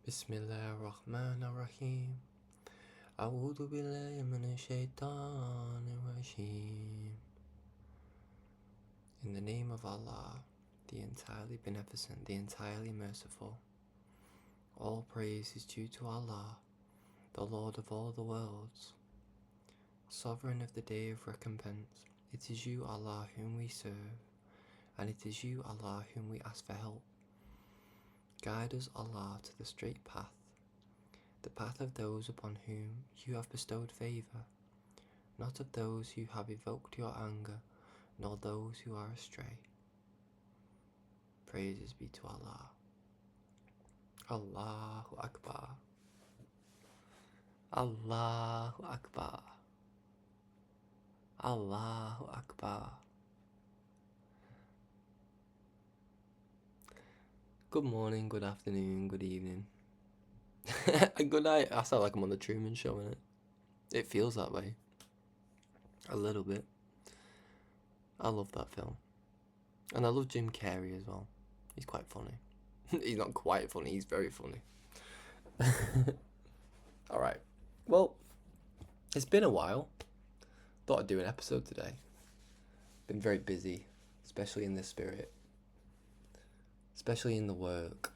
Bismillahirrahmanirrahim. A'udhu billahi minash shaitanir rajim. In the name of Allah, the entirely beneficent, the entirely merciful. All praise is due to Allah, the Lord of all the worlds, sovereign of the day of recompense. It is you, Allah, whom we serve, and it is you, Allah, whom we ask for help. Guide us, Allah, to the straight path, the path of those upon whom you have bestowed favour, not of those who have evoked your anger, nor those who are astray. Praises be to Allah. Allahu Akbar. Allahu Akbar. Allahu Akbar. Good morning, good afternoon, good evening. And good night. I sound like I'm on the Truman Show, innit? It feels that way. A little bit. I love that film. And I love Jim Carrey as well. He's quite funny. He's not quite funny, he's very funny. Alright. Well, it's been a while. Thought I'd do an episode today. Been very busy, especially in the spirit. Especially in the work.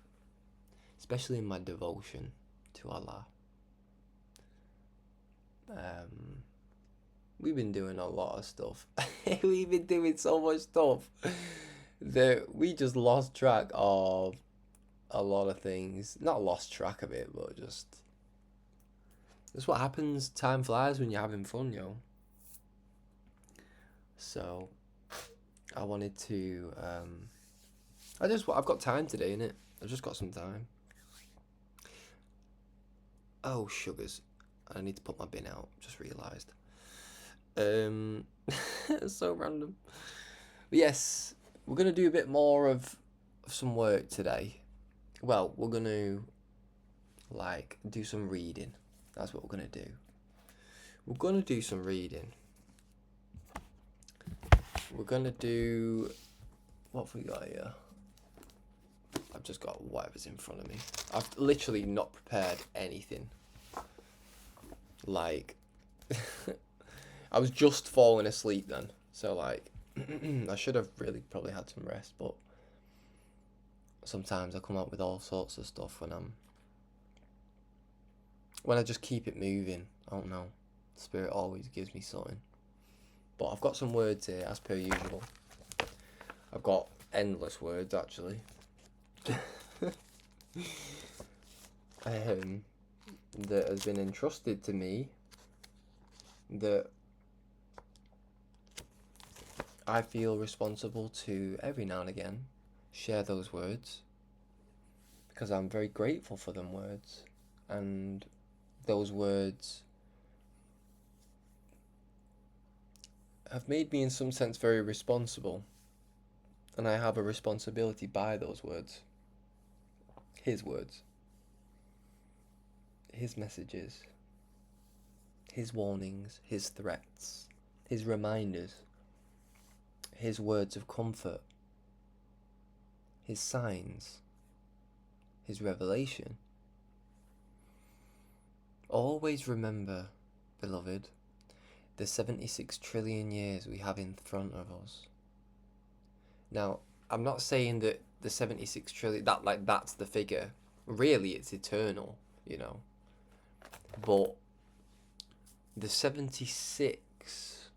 Especially in my devotion to Allah. We've been doing a lot of stuff. We've been doing so much stuff that we just lost track of a lot of things. Not lost track of it, but just... That's what happens. Time flies when you're having fun, yo. So, I wanted to... I've got time today, innit? I've just got some time. Oh, sugars. I need to put my bin out. Just realised. So random. But yes, we're going to do a bit more of some work today. Well, we're going to, do some reading. That's what we're going to do. We're going to do some reading. We're going to do... What have we got here? I've just got whatever's in front of me. I've literally not prepared anything. I was just falling asleep then. So, I should have really probably had some rest, but sometimes I come up with all sorts of stuff when I just keep it moving. I don't know. Spirit always gives me something. But I've got some words here, as per usual. I've got endless words, actually. That has been entrusted to me that I feel responsible to every now and again share those words, because I'm very grateful for them words, and those words have made me in some sense very responsible, and I have a responsibility by those words. His words, his messages, his warnings, his threats, his reminders, his words of comfort, his signs, his revelation. Always remember, beloved, the 76 trillion years we have in front of us. Now, I'm not saying that the 76 trillion, that's the figure. Really, it's eternal, But the 76...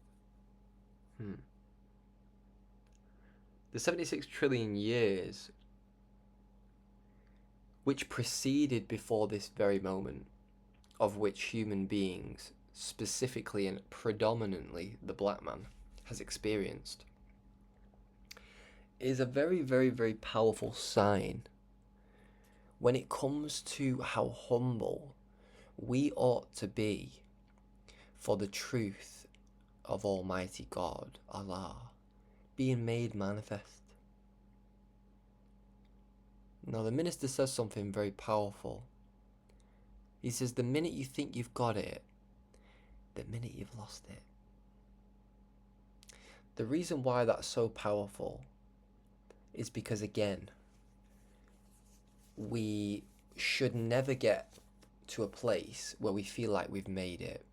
The 76 trillion years which preceded before this very moment, of which human beings, specifically and predominantly the black man, has experienced, is a very, very, very powerful sign when it comes to how humble we ought to be for the truth of Almighty God, Allah, being made manifest. Now, the minister says something very powerful. He says, the minute you think you've got it, the minute you've lost it. The reason why that's so powerful is because, again, we should never get to a place where we feel like we've made it.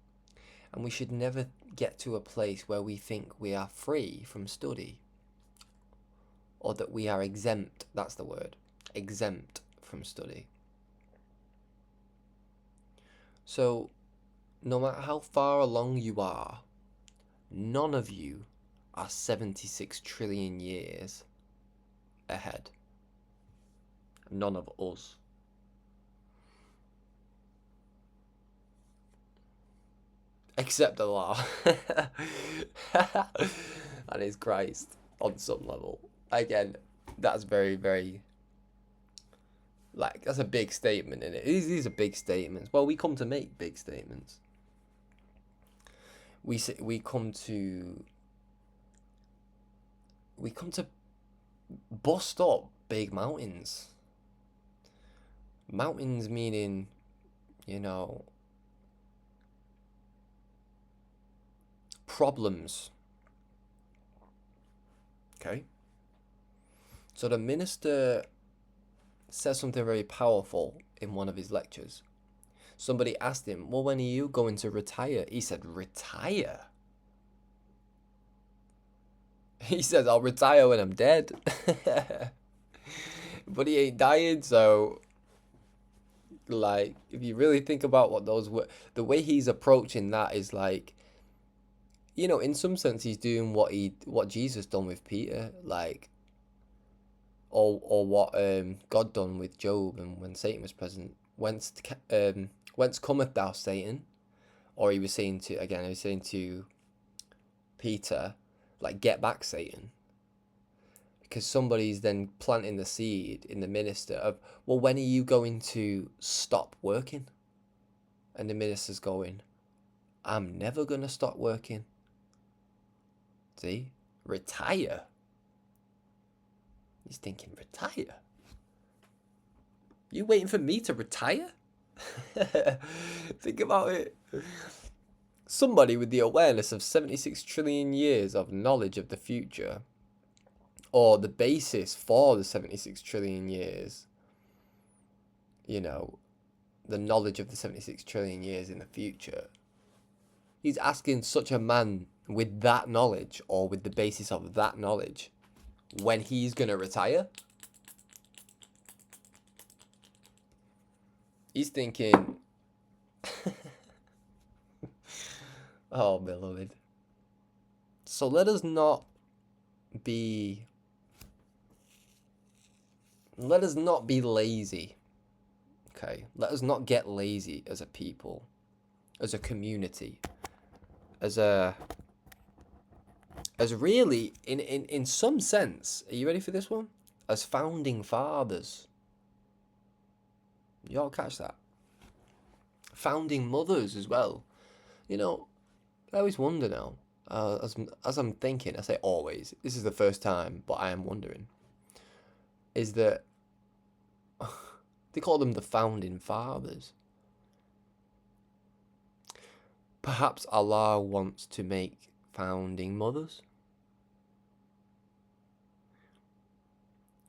And we should never get to a place where we think we are free from study. Or that we are exempt, that's the word, exempt from study. So, no matter how far along you are, none of you are 76 trillion years ahead. None of us. Except Allah. And His Christ on some level. Again, that's very, very... Like, that's a big statement, isn't it? These are big statements. Well, we come to make big statements. We come to bust up big mountains. Mountains meaning, you know, problems. Okay? So the minister says something very powerful in one of his lectures. Somebody asked him, well, when are you going to retire? He said, retire? He says, I'll retire when I'm dead. But he ain't dying, so... Like, if you really think about what those were... The way he's approaching that is like... You know, in some sense, he's doing what Jesus done with Peter. Like... Or what God done with Job and when Satan was present. Whence cometh thou, Satan? Or he was saying to Peter, like, get back, Satan. Because somebody's then planting the seed in the minister of, well, when are you going to stop working? And the minister's going, I'm never going to stop working. See? Retire. He's thinking, retire? You waiting for me to retire? Think about it. Somebody with the awareness of 76 trillion years of knowledge of the future, or the basis for the 76 trillion years, you know, the knowledge of the 76 trillion years in the future. He's asking such a man with that knowledge, or with the basis of that knowledge, when he's going to retire. He's thinking, oh, beloved. So let us not be lazy. Okay? Let us not get lazy as a people, as a community, as really, in some sense, are you ready for this one? As founding fathers. You all catch that? Founding mothers as well. You know, I always wonder now, as I'm thinking, I say always, this is the first time, but I am wondering, is that they call them the founding fathers. Perhaps Allah wants to make founding mothers.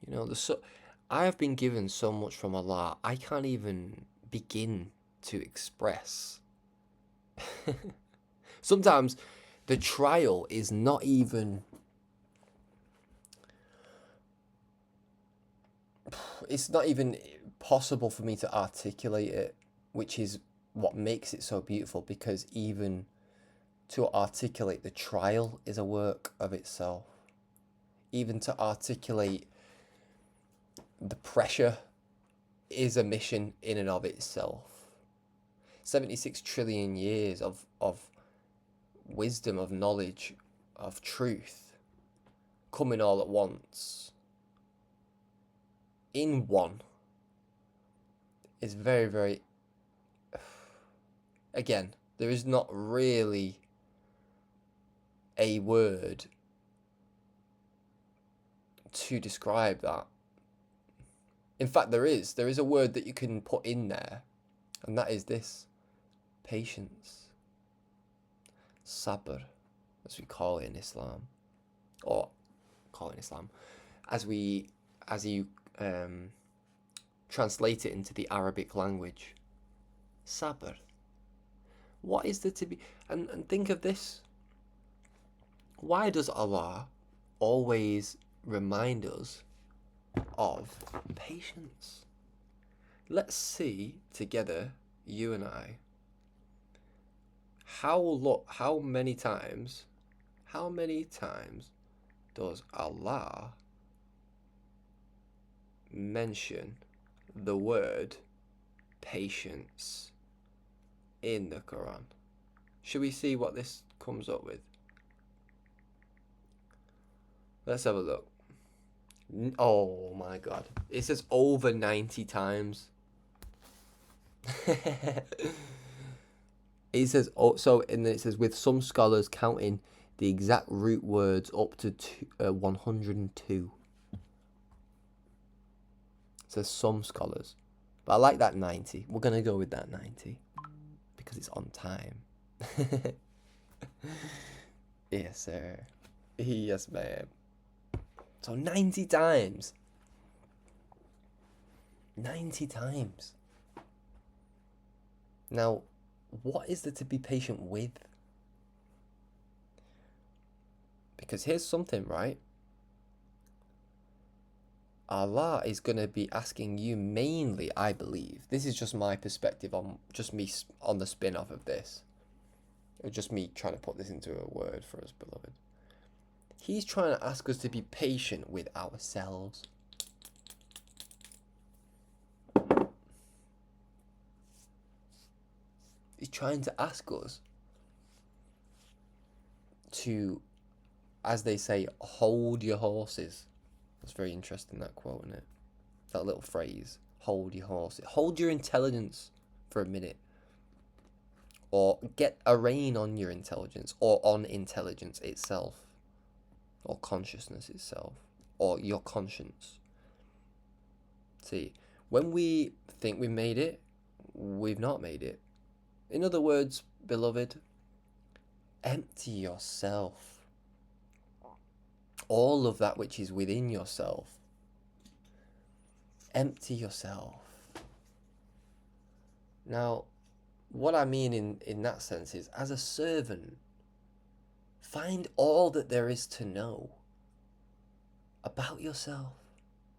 You know, I have been given so much from Allah, I can't even begin to express. Sometimes the trial is not even... It's not even possible for me to articulate it, which is what makes it so beautiful, because even to articulate the trial is a work of itself. Even to articulate the pressure is a mission in and of itself. 76 trillion years of wisdom, of knowledge, of truth, coming all at once, in one, is very, very... Again, there is not really a word to describe that. In fact, there is a word that you can put in there, and that is this: patience. Sabr, as we call it in Islam, or call it in Islam, as you translate it into the Arabic language. Sabr. What is there to be... And think of this. Why does Allah always remind us of patience? Let's see together, you and I, how many times does Allah mention the word patience in the Quran? Should we see what this comes up with? Let's have a look. Oh my God. It says over 90 times. It says, and then it says, with some scholars counting the exact root words up to 102. It says some scholars. But I like that 90. We're going to go with that 90 because it's on time. Yes, sir. Yes, ma'am. So 90 times. 90 times. Now, what is there to be patient with? Because here's something, right? Allah is going to be asking you mainly, I believe. This is just my perspective on just me on the spin-off of this. It's just me trying to put this into a word for us, beloved. He's trying to ask us to be patient with ourselves. He's trying to ask us to, as they say, hold your horses. That's very interesting, that quote, isn't it? That little phrase, hold your horses. Hold your intelligence for a minute. Or get a rein on your intelligence, or on intelligence itself. Or consciousness itself. Or your conscience. See, when we think we've made it, we've not made it. In other words, beloved, empty yourself. All of that which is within yourself. Empty yourself. Now, what I mean in that sense is, as a servant, find all that there is to know about yourself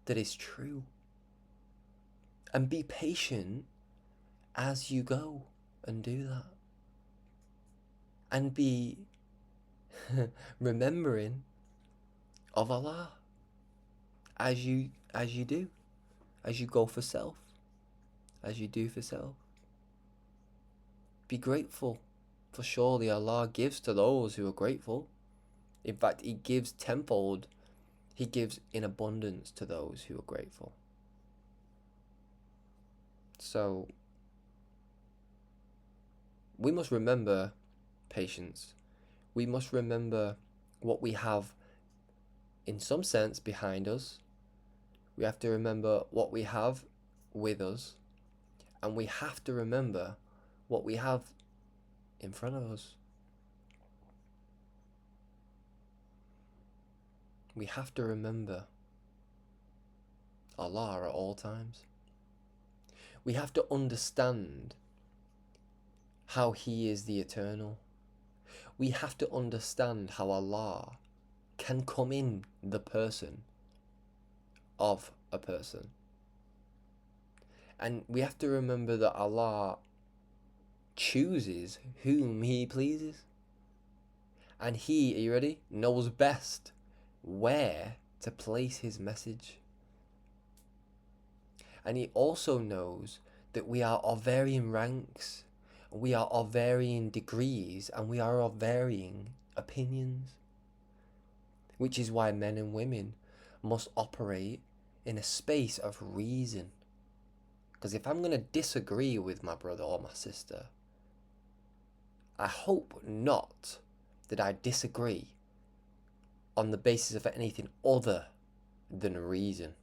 that is true. And be patient as you go and do that. And be remembering of Allah as you do, as you go for self, as you do for self. Be grateful, for surely Allah gives to those who are grateful. In fact, He gives tenfold. He gives in abundance to those who are grateful. So, we must remember patience. We must remember what we have, in some sense, behind us. We have to remember what we have with us. And we have to remember what we have in front of us. We have to remember Allah at all times. We have to understand how He is the eternal. We have to understand how Allah can come in the person of a person. And we have to remember that Allah chooses whom He pleases. And He, are you ready? Knows best where to place His message. And He also knows that we are of varying ranks, we are of varying degrees, and we are of varying opinions. Which is why men and women must operate in a space of reason. Because if I'm going to disagree with my brother or my sister, I hope not that I disagree on the basis of anything other than reason.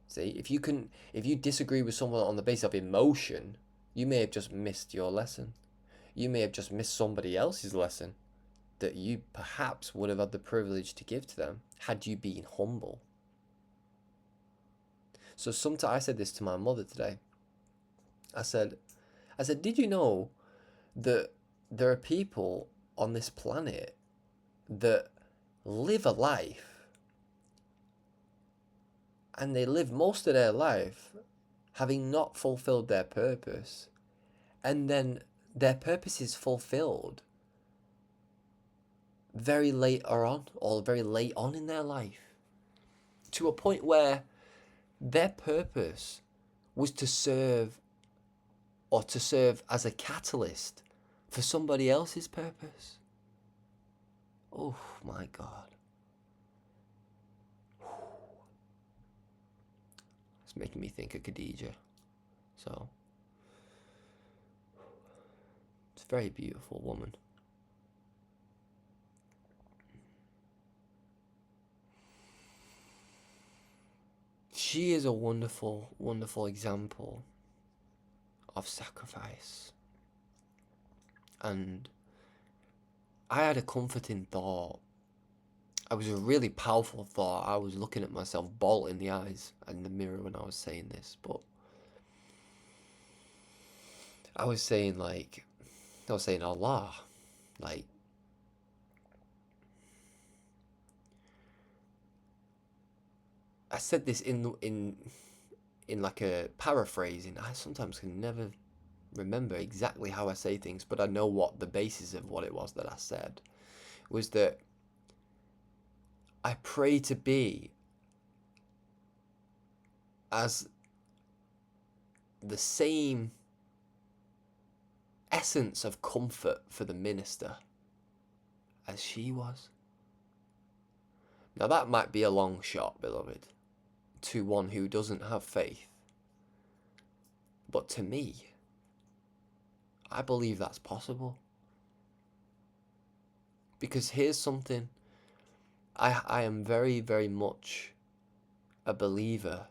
See, if you disagree with someone on the basis of emotion, you may have just missed your lesson. You may have just missed somebody else's lesson that you perhaps would have had the privilege to give to them had you been humble. So sometimes I said this to my mother today. I said, did you know that there are people on this planet that live a life, and they live most of their life having not fulfilled their purpose, and then their purpose is fulfilled very later on, or very late on in their life, to a point where their purpose was to serve, or to serve as a catalyst for somebody else's purpose. Oh my God. It's making me think of Khadijah. So, it's a very beautiful woman. She is a wonderful, wonderful example of sacrifice. And I had a comforting thought. It was a really powerful thought. I was looking at myself bald in the eyes in the mirror when I was saying this, but I was saying Allah, like, I said this in like a paraphrasing. I sometimes can never remember exactly how I say things, but I know what the basis of what it was that I said was, that I pray to be as the same essence of comfort for the minister as she was. Now that might be a long shot, beloved, to one who doesn't have faith. But to me, I believe that's possible. Because here's something. I am very, very much a believer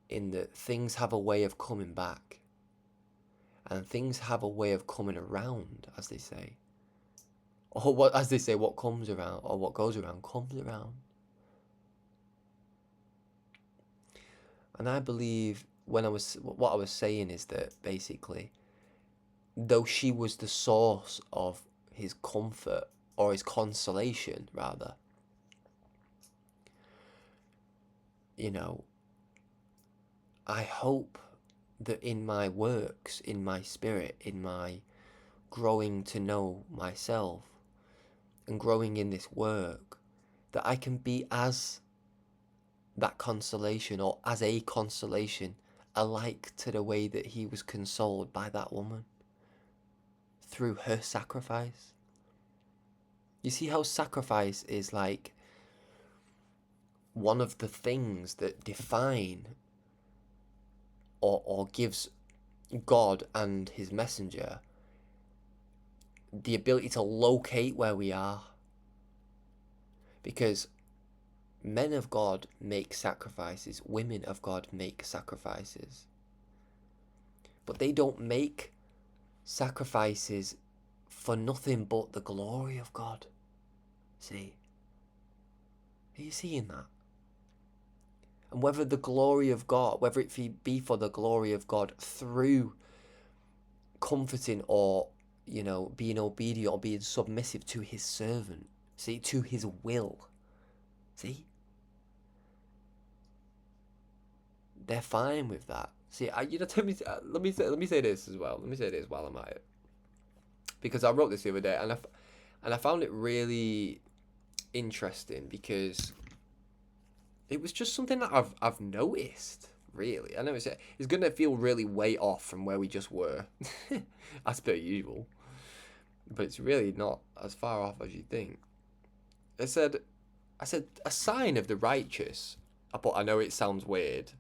in that things have a way of coming back. And things have a way of coming around, as they say. Or what, as they say, what comes around, or what goes around comes around. And I believe what I was saying is that basically, though she was the source of his comfort, or his consolation rather, you know, I hope that in my works, in my spirit, in my growing to know myself and growing in this work, that I can be as that consolation, or as a consolation, alike to the way that he was consoled by that woman through her sacrifice. You see how sacrifice is like one of the things that define or gives God and his messenger the ability to locate where we are. Because men of God make sacrifices, women of God make sacrifices. But they don't make sacrifices for nothing but the glory of God. See? Are you seeing that? And whether the glory of God, whether it be for the glory of God through comforting, or, you know, being obedient or being submissive to his servant, see, to his will, see? They're fine with that. See, let me say this as well. Let me say this while I'm at it, because I wrote this the other day, and I found it really interesting, because it was just something that I've noticed, really. I know it's going to feel really way off from where we just were, as per usual, but it's really not as far off as you think. I said, a sign of the righteous, but I know it sounds weird,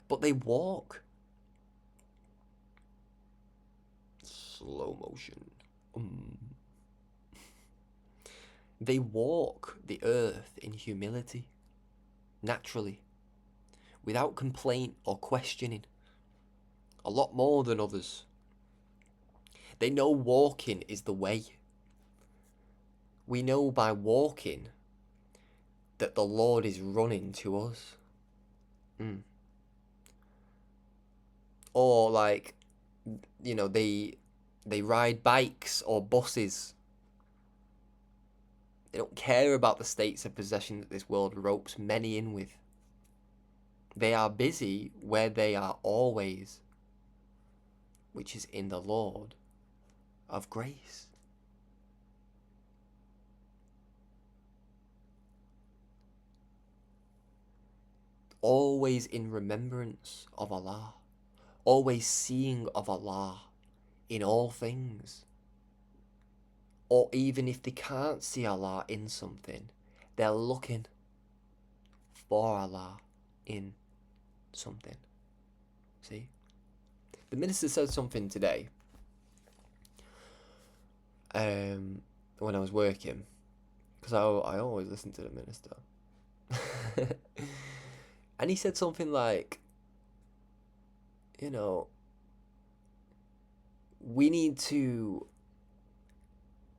but they walk. Slow motion. They walk the earth in humility, naturally, without complaint or questioning, a lot more than others. They know walking is the way. We know by walking that the Lord is running to us. or like, you know, they ride bikes or buses. They don't care about the states of possession that this world ropes many in with. They are busy where they are always, which is in the Lord of grace. Always in remembrance of Allah. Always seeing of Allah in all things. Or even if they can't see Allah in something, they're looking for Allah in something. See? The minister said something today when I was working, because I always listen to the minister. And he said something like, you know, we need to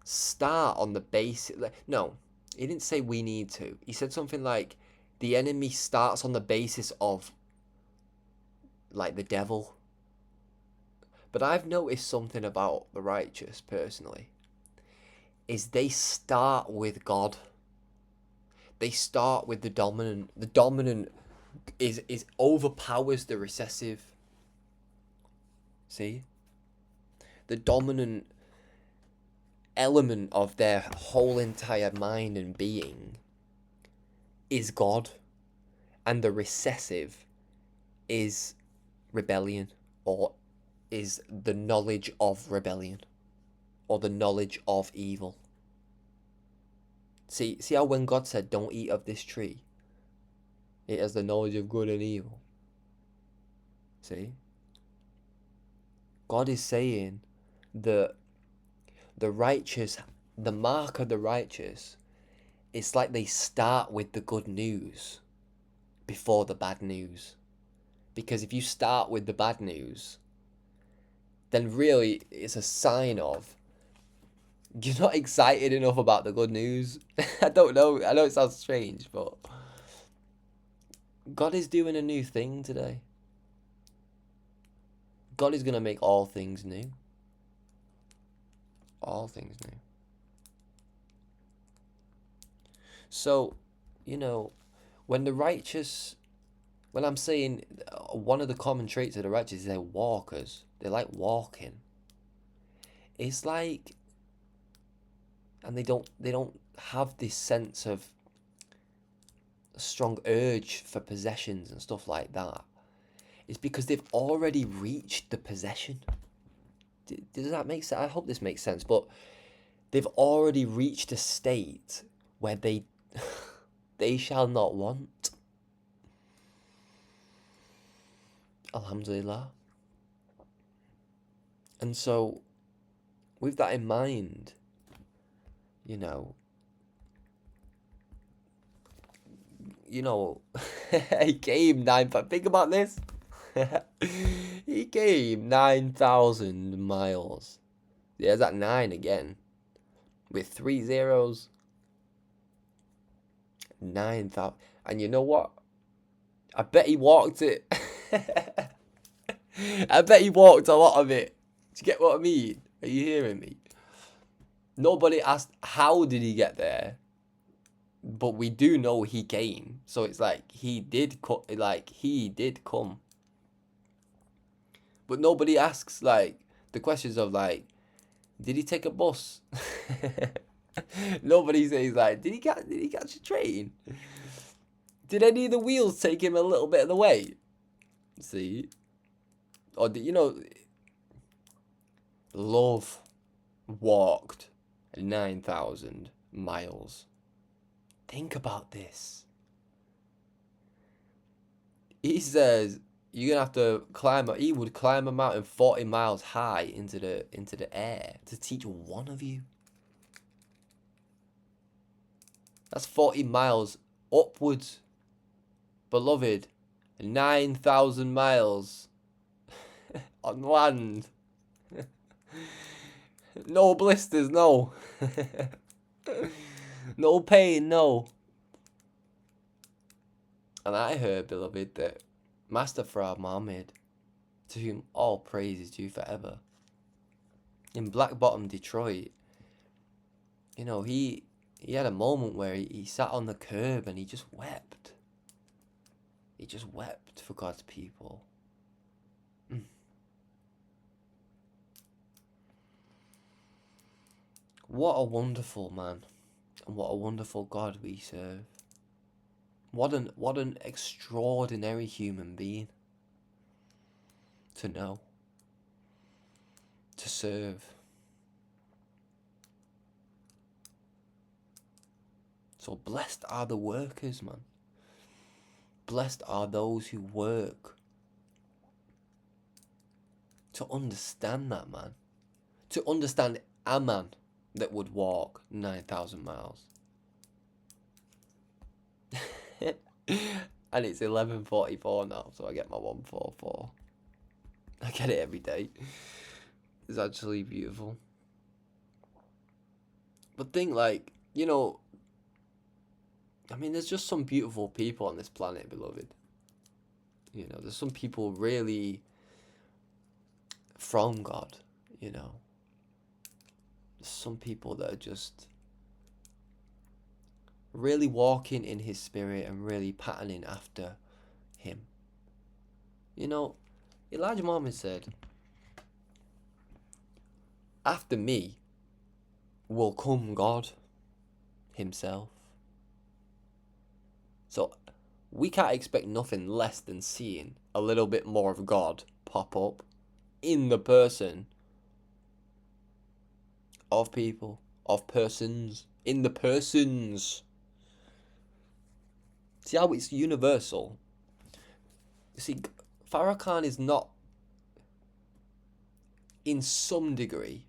start on the basic. No, he didn't say we need to. He said something like, the enemy starts on the basis of, like, the devil. But I've noticed something about the righteous, personally, is they start with God. They start with the dominant. The dominant is overpowers the recessive. See? The dominant element of their whole entire mind and being is God, and the recessive is rebellion, or is the knowledge of rebellion, or the knowledge of evil. See how when God said, don't eat of this tree, it has the knowledge of good and evil. See? God is saying that the righteous, the mark of the righteous, it's like they start with the good news before the bad news. Because if you start with the bad news, then really it's a sign of you're not excited enough about the good news. I don't know. I know it sounds strange, but God is doing a new thing today. God is going to make all things new. All things new. So, you know, when I'm saying one of the common traits of the righteous is they're walkers. They like walking. It's like, and they don't have this sense of a strong urge for possessions and stuff like that. It's because they've already reached the possession. Does that make sense? I hope this makes sense. But they've already reached a state where they shall not want. Alhamdulillah. And so, with that in mind, you know, he came think about this. He came 9,000 miles. There's that 9 again. With 3 zeros. 9,000. And you know what? I bet he walked it. I bet he walked a lot of it. Do you get what I mean? Are you hearing me? Nobody asked how did he get there. But we do know he came. So it's like he did come. But nobody asks like the questions of like, did he take a bus? Nobody says like, did he catch a train? Did any of the wheels take him a little bit of the way? See? Or Love walked 9,000 miles. Think about this. He says you're gonna have to he would climb a mountain 40 miles high into the air to teach one of you. That's 40 miles upwards. Beloved, 9,000 miles on land. No blisters, no. No pain, no. And I heard, beloved, that Master Farrakhan Muhammad to whom all praise is due forever. In Black Bottom, Detroit, you know, he had a moment where he sat on the curb and he just wept. He just wept for God's people. What a wonderful man, and what a wonderful God we serve. What an extraordinary human being to know, to serve. So blessed are the workers, man. Blessed are those who work to understand that, man. To understand a man that would walk 9,000 miles. And it's 11:44 now, so I get my 144. I get it every day. It's actually beautiful. But think, like, you know, I mean, there's just some beautiful people on this planet, beloved. You know, there's some people really from God, you know. There's some people that are just really walking in his spirit and really patterning after him. You know, Elijah Muhammad said, after me will come God himself. So we can't expect nothing less than seeing a little bit more of God pop up in the person of people, of persons, in the persons. See how it's universal? See, Farrakhan is not, in some degree,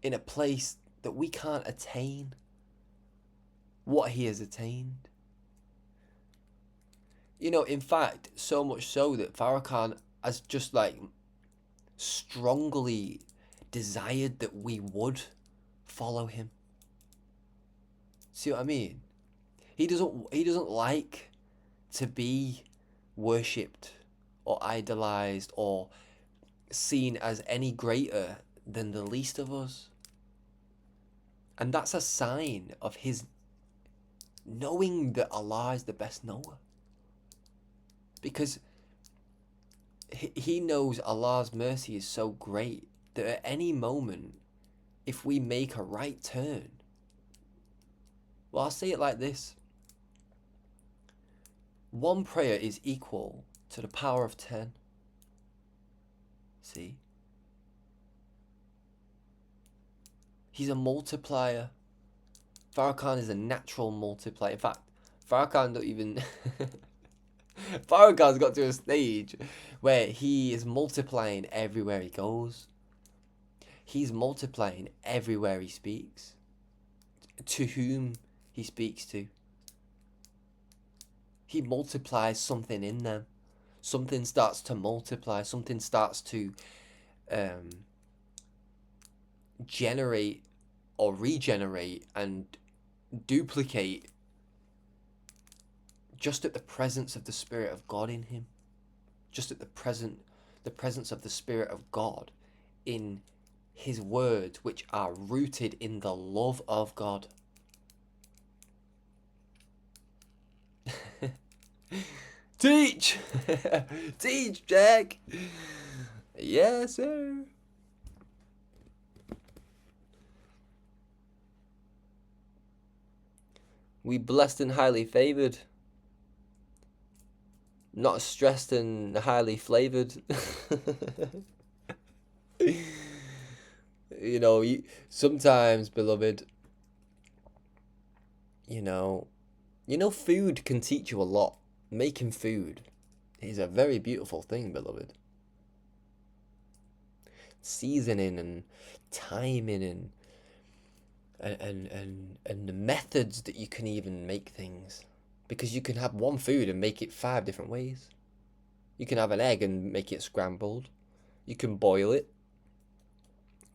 in a place that we can't attain what he has attained. You know, in fact, so much so that Farrakhan has just like strongly desired that we would follow him. See what I mean? He doesn't like to be worshipped or idolized or seen as any greater than the least of us. And that's a sign of his knowing that Allah is the best knower. Because he knows Allah's mercy is so great that at any moment, if we make a right turn, well, I'll say it like this. One prayer is equal to the power of 10. See? He's a multiplier. Farrakhan is a natural multiplier. In fact, Farrakhan don't even... Farrakhan's got to a stage where he is multiplying everywhere he goes. He's multiplying everywhere he speaks. To whom he speaks to. He multiplies something in them. Something starts to multiply. Something starts to generate or regenerate and duplicate just at the presence of the Spirit of God in him. Just at the presence of the Spirit of God in his words, which are rooted in the love of God. Teach! Teach, Jack! Yes, sir. We blessed and highly favored. Not stressed and highly flavored. You know, sometimes, beloved, you know, food can teach you a lot. Making food is a very beautiful thing, beloved. Seasoning and timing and the methods that you can even make things. Because you can have one food and make it 5 different ways. You can have an egg and make it scrambled. You can boil it.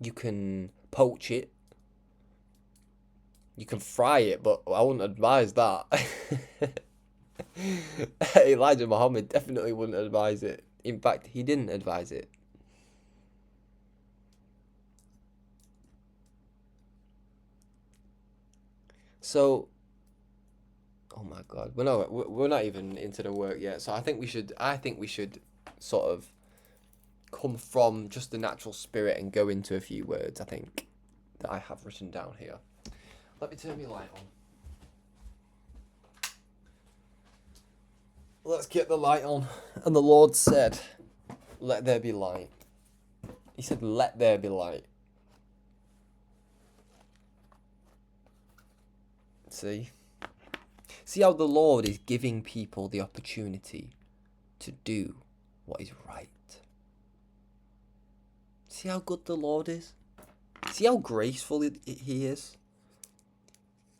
You can poach it. You can fry it, but I wouldn't advise that. Elijah Muhammad definitely wouldn't advise it. In fact, he didn't advise it. So, oh my God, we're not even into the work yet. So I think we should sort of come from just the natural spirit and go into a few words, I think, that I have written down here. Let me turn my light on. Let's get the light on. And the Lord said, let there be light. He said, let there be light. See? See how the Lord is giving people the opportunity to do what is right. See how good the Lord is? See how graceful he is?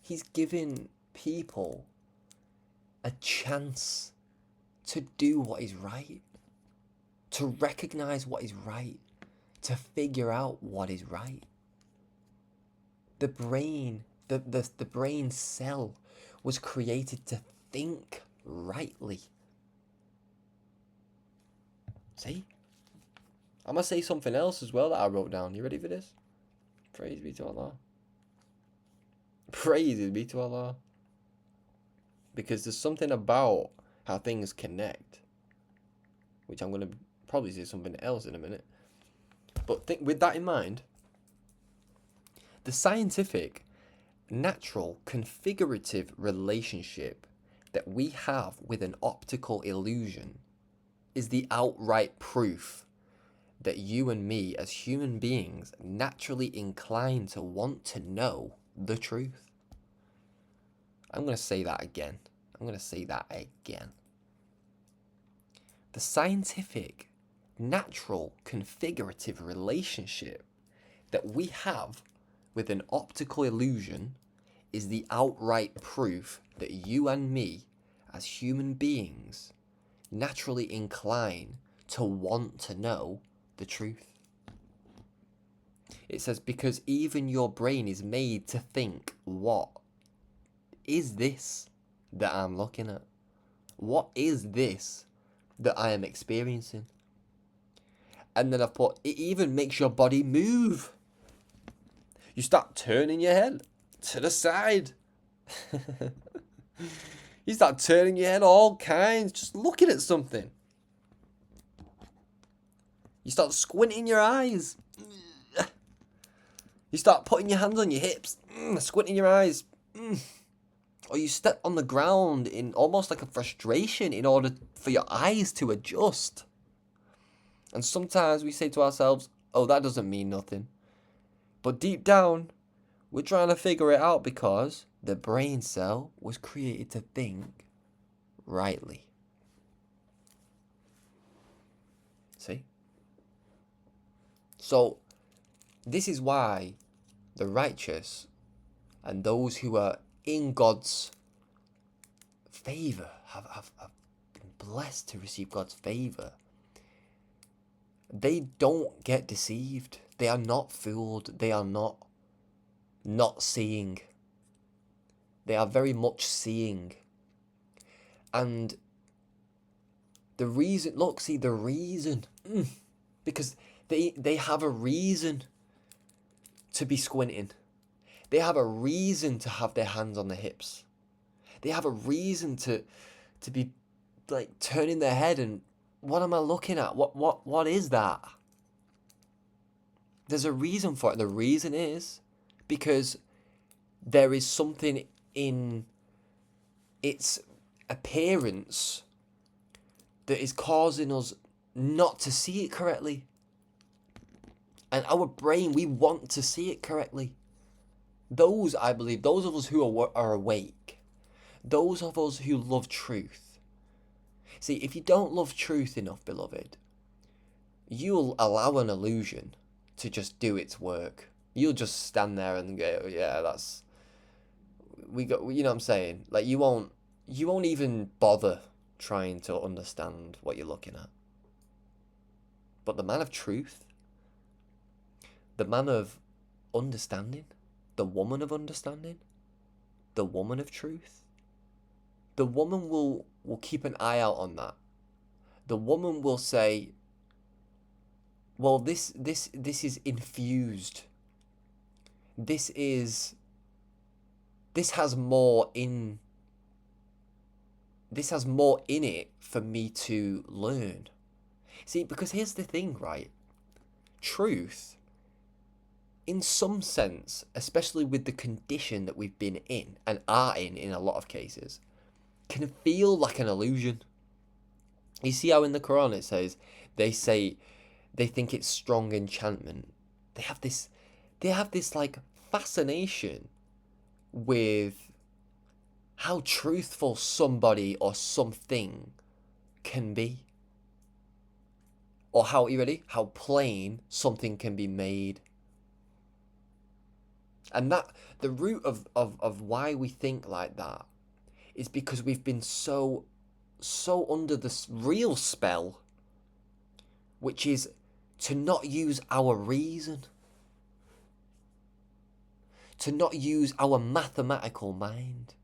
He's giving people a chance to do what is right, to recognize what is right, to figure out what is right. The brain, the brain cell was created to think rightly. See? I'm going to say something else as well that I wrote down. You ready for this? Praise be to Allah. Praise be to Allah. Because there's something about how things connect, which I'm going to probably say something else in a minute. But with that in mind, the scientific, natural, configurative relationship that we have with an optical illusion is the outright proof that you and me as human beings naturally inclined to want to know the truth. I'm going to say that again. The scientific, natural, configurative relationship that we have with an optical illusion is the outright proof that you and me as human beings naturally incline to want to know the truth. It says, because even your brain is made to think, what is this that I'm looking at? What is this that I am experiencing? And then I thought, it even makes your body move. You start turning your head to the side. You start turning your head all kinds, just looking at something. You start squinting your eyes. You start putting your hands on your hips, squinting your eyes. Or you step on the ground in almost like a frustration in order for your eyes to adjust. And sometimes we say to ourselves, oh, that doesn't mean nothing. But deep down, we're trying to figure it out because the brain cell was created to think rightly. See? So, this is why the righteous and those who are in God's favour have been blessed to receive God's favour. They don't get deceived. They are not fooled. They are not seeing. They are very much seeing. And the reason, because they have a reason to be squinting. They have a reason to have their hands on their hips. They have a reason to be like turning their head and, what am I looking at? What is that? There's a reason for it. The reason is because there is something in its appearance that is causing us not to see it correctly. And our brain, we want to see it correctly. Those, I believe, those of us who are awake, those of us who love truth. See, if you don't love truth enough, beloved, you'll allow an illusion to just do its work. You'll just stand there and go, yeah, you know what I'm saying? Like, you won't even bother trying to understand what you're looking at. But the man of truth, the man of understanding, the woman of understanding, the woman of truth, the woman will keep an eye out on that. the woman will say, well, this is infused. This has more in it for me to learn. See, because here's the thing, right? Truth, in some sense, especially with the condition that we've been in and are in a lot of cases, can feel like an illusion. You see how in the Quran it says, they think it's strong enchantment. They have this like fascination with how truthful somebody or something can be. Or how, you ready? How plain something can be made. And that, the root of why we think like that is because we've been so under this real spell, which is to not use our reason, to not use our mathematical mind,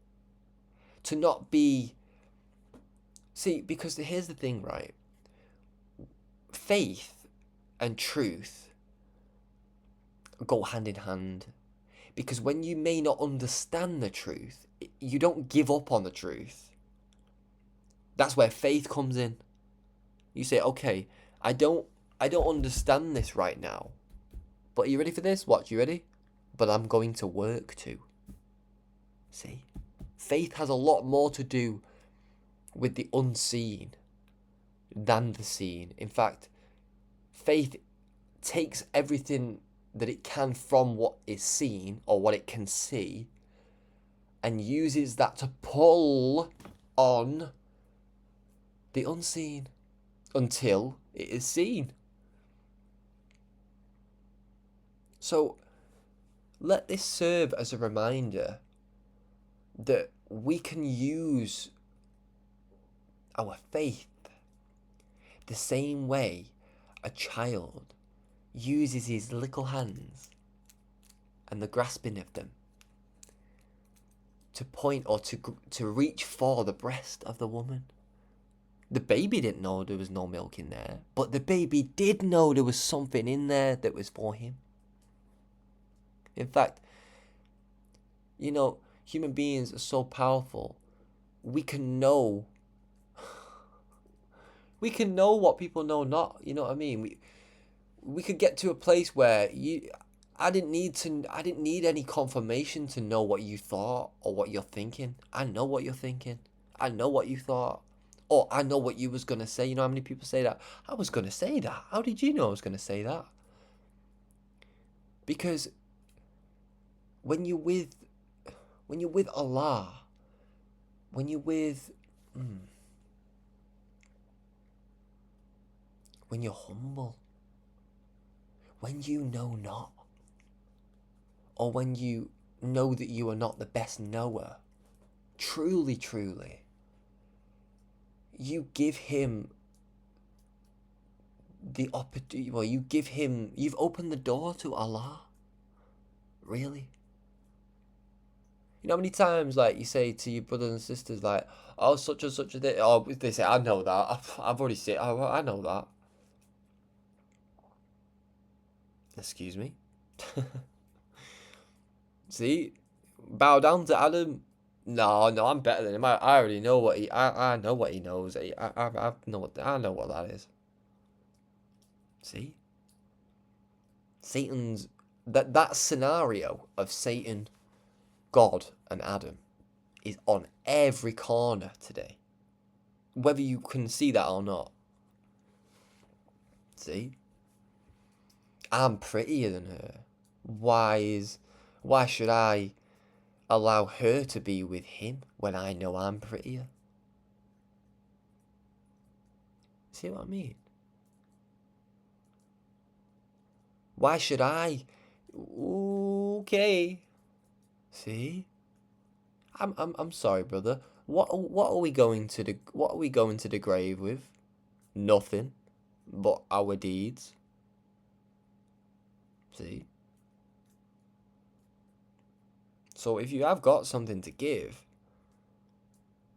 to not be... See, because here's the thing, right? Faith and truth go hand in hand. Because when you may not understand the truth, you don't give up on the truth. That's where faith comes in. You say, okay, I don't understand this right now. But are you ready for this? Watch, you ready? But I'm going to work to. See? Faith has a lot more to do with the unseen than the seen. In fact, faith takes everything that it can from what is seen or what it can see and uses that to pull on the unseen until it is seen. So let this serve as a reminder that we can use our faith the same way a child uses his little hands and the grasping of them to point or to reach for the breast of the woman. The baby didn't know there was no milk in there, but the baby did know there was something in there that was for him. In fact, you know, human beings are so powerful. We can know what people know not. You know what I mean? We could get to a place where I didn't need any confirmation to know what you thought or what you're thinking. I know what you're thinking. I know what you thought. Or I know what you was going to say. You know how many people say that? I was going to say that. How did you know I was going to say that? Because when you're with Allah, when you're humble, when you know not, or when you know that you are not the best knower, truly, you give him the opportunity. Well, you've opened the door to Allah. Really? You know how many times, like, you say to your brothers and sisters, like, oh, such and such a thing. Oh, they say, I know that. I've already said, I know that. Excuse me? See? Bow down to Adam. No, I'm better than him. I already know what I know what he knows. I know what that is. See? Satan's that scenario of Satan, God, and Adam is on every corner today. Whether you can see that or not. See? I'm prettier than her. Why should I allow her to be with him when I know I'm prettier? See what I mean? Why should I? Okay. See? I'm sorry, brother. What are we going to the grave with? Nothing but our deeds. See? So if you have got something to give,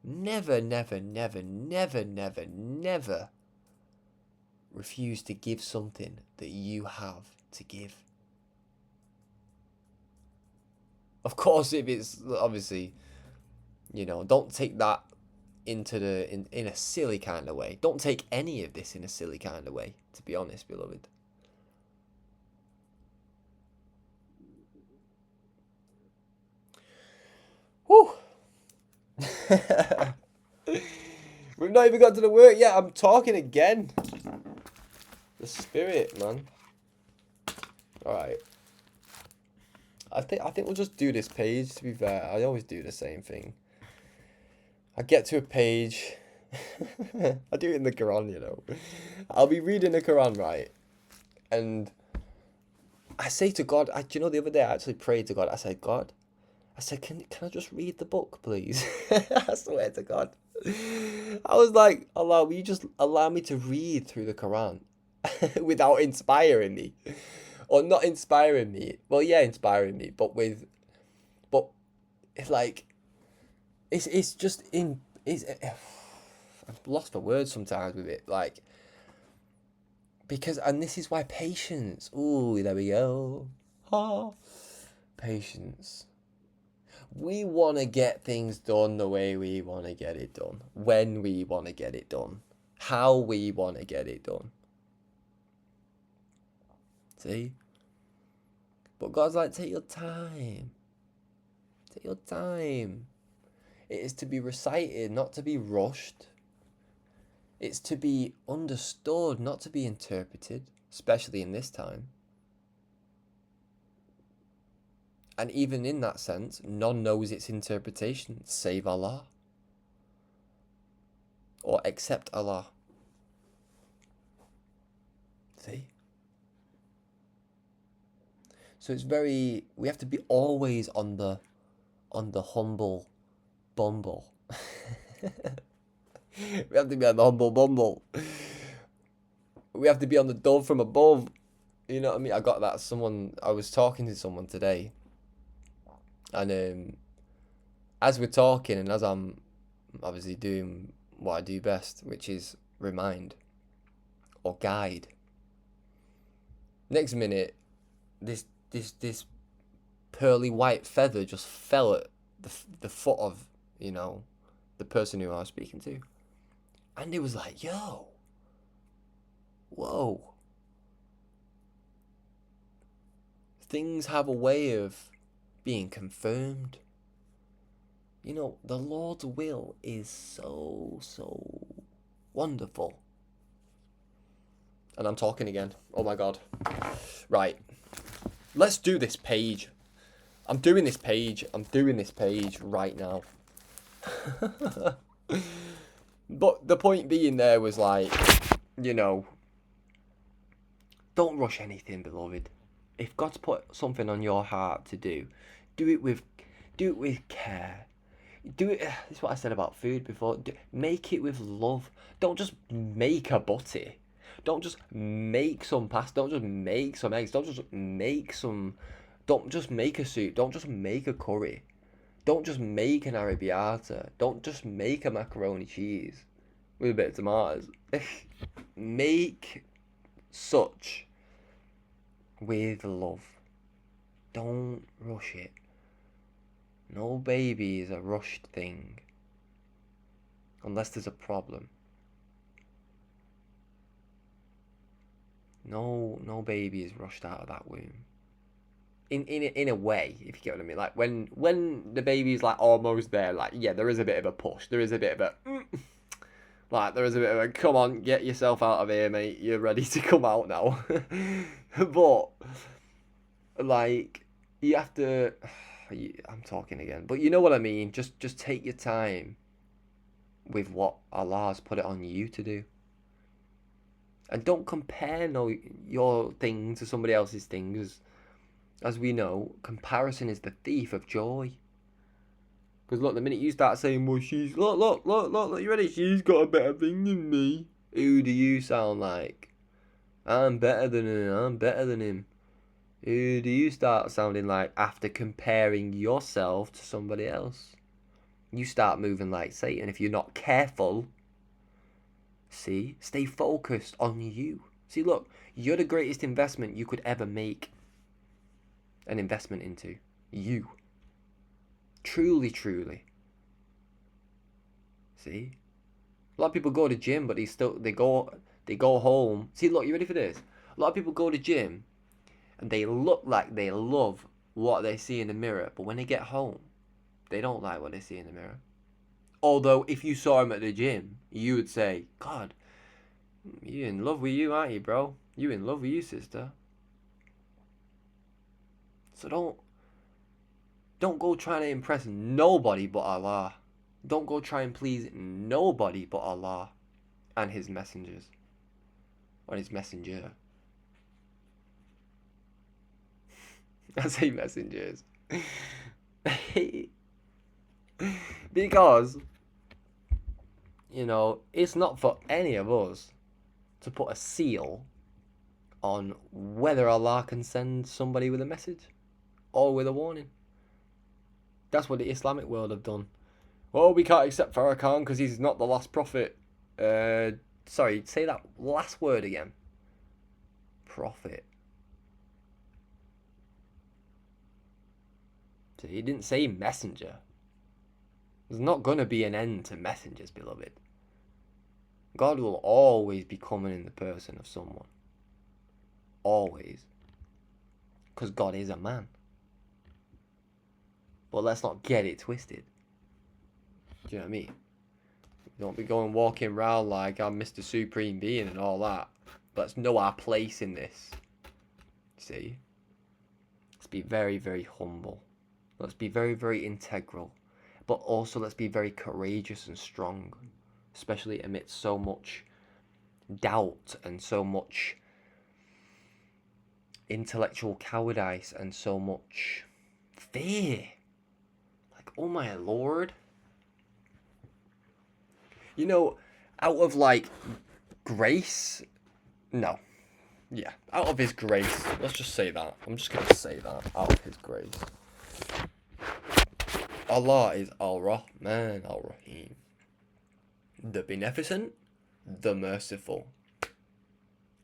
never refuse to give something that you have to give. Of course, if it's obviously, don't take that into in a silly kind of way. Don't take any of this in a silly kind of way, to be honest, beloved. Whew. We've not even got to the work yet. I'm talking again. The spirit, man. Alright. I think we'll just do this page, to be fair. I always do the same thing. I get to a page. I do it in the Quran, I'll be reading the Quran, right? And I say to God, the other day I actually prayed to God. I said, God, can I just read the book, please? I swear to God. I was like, Allah, will you just allow me to read through the Quran without inspiring me? Or not inspiring me. Well, yeah, inspiring me, but it's like, it's just I'm lost for words sometimes with it, like, because, and this is why patience, ooh, there we go, patience. We want to get things done the way we want to get it done, when we want to get it done, how we want to get it done. See? But God's like, take your time. Take your time. It is to be recited, not to be rushed. It's to be understood, not to be interpreted, especially in this time. And even in that sense, none knows its interpretation save Allah. Or except Allah. See? So it's we have to be always on the humble bumble. We have to be on the humble bumble. We have to be on the dove from above. You know what I mean? I got that. I was talking to someone today. And as we're talking, and as I'm obviously doing what I do best, which is remind or guide. Next minute, this pearly white feather just fell at the foot of, the person who I was speaking to. And it was like, yo, whoa. Things have a way of being confirmed. The Lord's will is so, so wonderful. And I'm talking again. Oh my God. Right. Let's do this page. I'm doing this page right now. But the point being there was like, don't rush anything, beloved. If God's put something on your heart to do it with care. This is what I said about food before. Make it with love. Don't just make a butty. Don't just make some pasta. Don't just make some eggs. Don't just make a soup. Don't just make a curry. Don't just make an arrabbiata. Don't just make a macaroni cheese with a bit of tomatoes. Make such with love. Don't rush it. No baby is a rushed thing. Unless there's a problem. No baby is rushed out of that womb. In a way, if you get what I mean. Like when the baby's like almost there, like, yeah, there is a bit of a push. There is a bit of a like, there is a bit of a, come on, get yourself out of here, mate. You're ready to come out now. But like, you have to, I'm talking again, but you know what I mean. Just take your time with what Allah's put it on you to do. And don't compare your thing to somebody else's things. As we know, comparison is the thief of joy. Because look, the minute you start saying, well, she's, look, you ready? She's got a better thing than me. Who do you sound like? I'm better than her, I'm better than him. Who do you start sounding like after comparing yourself to somebody else? You start moving like Satan if you're not careful. See? Stay focused on you. See, look, you're the greatest investment you could ever make an investment into. You. Truly, truly. See? A lot of people go to gym, but they go home. See, look, you ready for this? A lot of people go to gym and they look like they love what they see in the mirror, but when they get home, they don't like what they see in the mirror. Although, if you saw them at the gym, you would say, God, you in love with you, aren't you, bro? You in love with you, sister. So don't go trying to impress nobody but Allah. Don't go try and please nobody but Allah and His messengers. Or His messenger. I say messengers. Because, it's not for any of us to put a seal on whether Allah can send somebody with a message or with a warning. That's what the Islamic world have done. Well, we can't accept Farrakhan because he's not the last prophet. Sorry, say that last word again. Prophet. So he didn't say messenger. There's not going to be an end to messengers, beloved. God will always be coming in the person of someone. Always. Because God is a man. But let's not get it twisted. Do you know what I mean? Don't be walking around like I'm Mr. Supreme Being and all that. Let's know our place in this. See? Let's be very, very humble. Let's be very, very integral. But also let's be very courageous and strong. Especially amidst so much doubt and so much intellectual cowardice and so much fear. Like, oh my Lord. Out of grace. No. Yeah. Out of His grace. Let's just say that. I'm just going to say that. Out of His grace. Allah is Al-Rahman Al-Rahim. The Beneficent, the Merciful.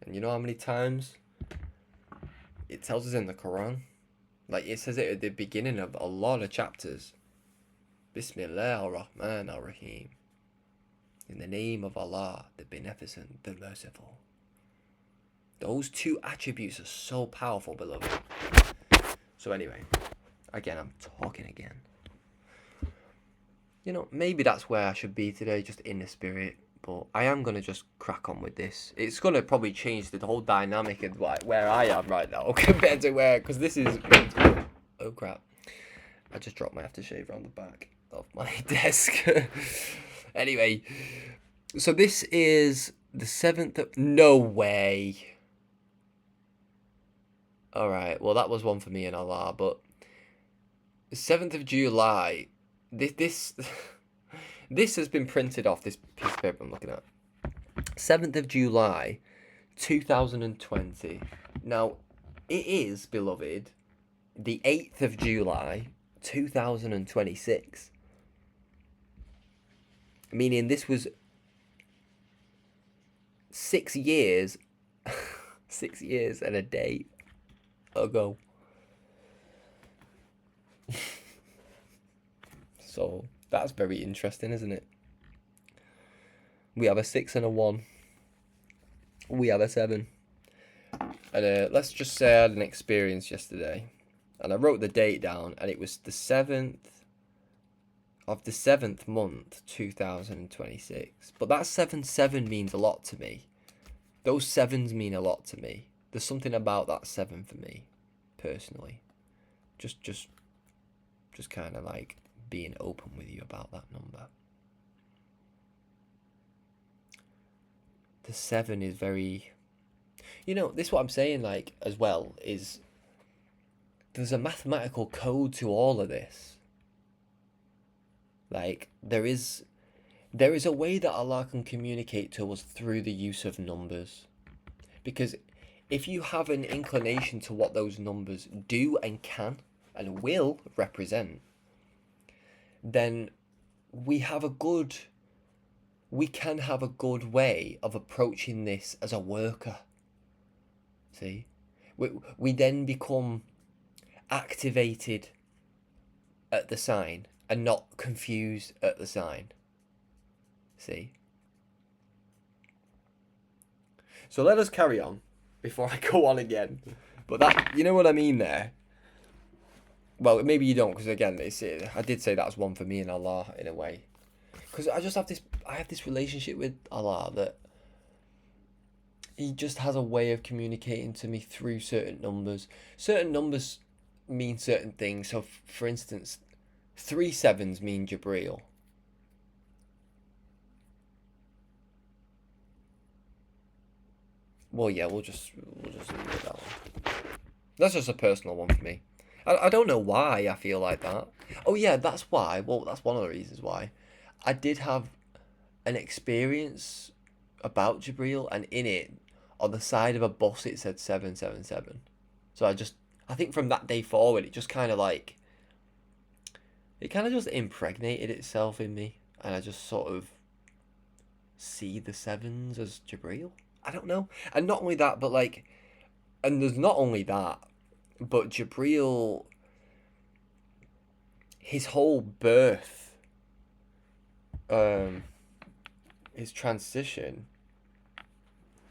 And you know how many times it tells us in the Quran? It says it at the beginning of a lot of chapters. Bismillah Ar-Rahman Ar-Rahim. In the name of Allah, the Beneficent, the Merciful. Those two attributes are so powerful, beloved. So anyway, again, I'm talking again. Maybe that's where I should be today, just in the spirit. But I am going to just crack on with this. It's going to probably change the whole dynamic of where I am right now compared to because this is... Oh, crap. I just dropped my aftershave around the back of my desk. Anyway, so this is the 7th of... No way. Alright, well, that was one for me and Allah, but... The 7th of July... This has been printed off this piece of paper I'm looking at. 7th of July, 2020. Now, it is, beloved, the 8th of July, 2026. Meaning this was 6 years, 6 years and a day ago. So, that's very interesting, isn't it? We have a 6 and a 1. We have a 7. And let's just say I had an experience yesterday. And I wrote the date down. And it was the 7th of the 7th month, 2026. But that 7-7 means a lot to me. Those 7s mean a lot to me. There's something about that 7 for me, personally. Just kind of being open with you about that number. The 7 is very... this is what I'm saying, as well, is... There's a mathematical code to all of this. There is a way that Allah can communicate to us through the use of numbers. Because if you have an inclination to what those numbers do and can and will represent, then we can have a good way of approaching this as a worker, See? We then become activated at the sign and not confused at the sign. See? So let us carry on before I go on again. But that, you know what I mean there? Well, maybe you don't, because again, I did say that's one for me and Allah in a way. Because I have this relationship with Allah that He just has a way of communicating to me through certain numbers. Certain numbers mean certain things. So, for instance, 3 sevens mean Jabreel. Well, yeah, we'll just leave it at that one. That's just a personal one for me. I don't know why I feel like that. Oh yeah, that's why. Well, that's one of the reasons why. I did have an experience about Jabril, and in it, on the side of a bus, it said 777. So I think from that day forward, it just kind of just impregnated itself in me, and I just sort of see the sevens as Jabril. I don't know. And not only that, but and there's not only that, but Jabril, his whole birth, his transition.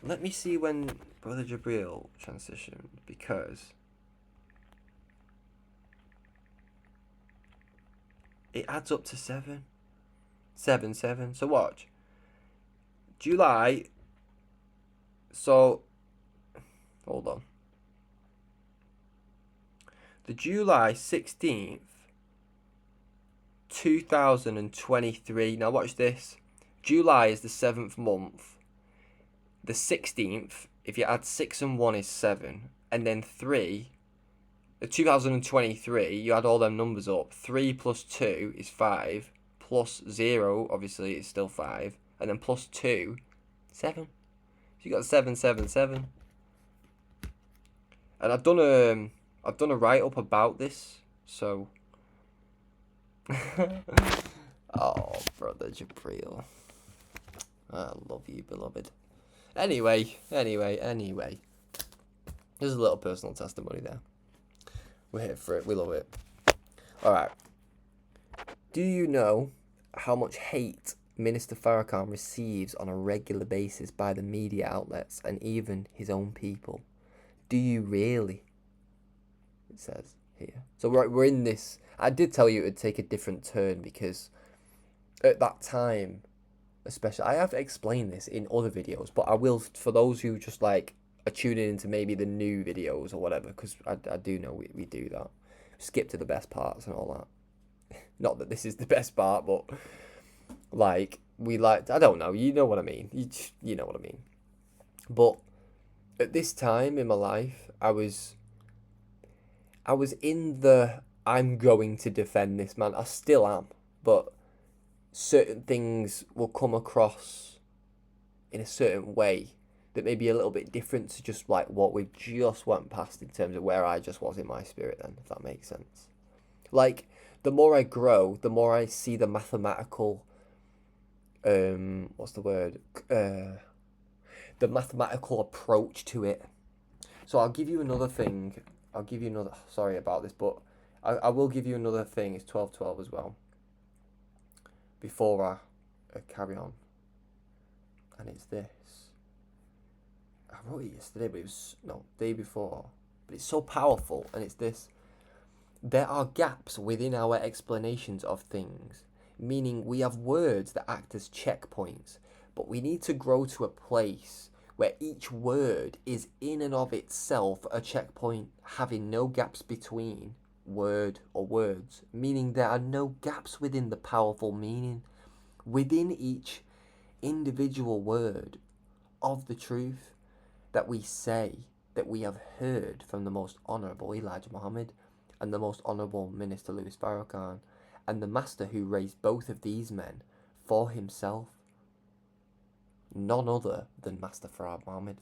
Let me see when Brother Jabril transitioned, because it adds up to 7. 7, 7. So watch. July. So, hold on. The July 16th, 2023. Now watch this. July is the 7th month. The 16th, if you add 6 and 1 is 7. And then 3, 2023, you add all them numbers up. 3 plus 2 is 5. Plus 0, obviously, is still 5. And then plus 2, 7. So you got 7, 7, 7. And I've done a write-up about this, so... Oh, Brother Jabril. I love you, beloved. Anyway. There's a little personal testimony there. We're here for it. We love it. Alright. Do you know how much hate Minister Farrakhan receives on a regular basis by the media outlets and even his own people? Do you really? It says here. So we're in this. I did tell you it would take a different turn, because at that time, especially, I have explained this in other videos, but I will, for those who just are tuning into maybe the new videos or whatever, because I do know we do that. Skip to the best parts and all that. Not that this is the best part, but I don't know, you know what I mean. You know what I mean. But at this time in my life, I was in the I'm going to defend this man. I still am, but certain things will come across in a certain way that may be a little bit different to just what we just went past in terms of where I just was in my spirit then, if that makes sense. The more I grow, the more I see the mathematical, what's the word? The mathematical approach to it. So I'll give you another thing. Sorry about this, but I will give you another thing. It's 12:12 as well. Before I carry on. And it's this. I wrote it yesterday, but it was, day before. But it's so powerful, and it's this. There are gaps within our explanations of things, meaning we have words that act as checkpoints, but we need to grow to a place where each word is in and of itself a checkpoint, having no gaps between word or words, meaning there are no gaps within the powerful meaning within each individual word of the truth that we say, that we have heard from the most Honourable Elijah Muhammad and the most Honourable Minister Louis Farrakhan, and the Master who raised both of these men for himself, none other than Master Farad Muhammad.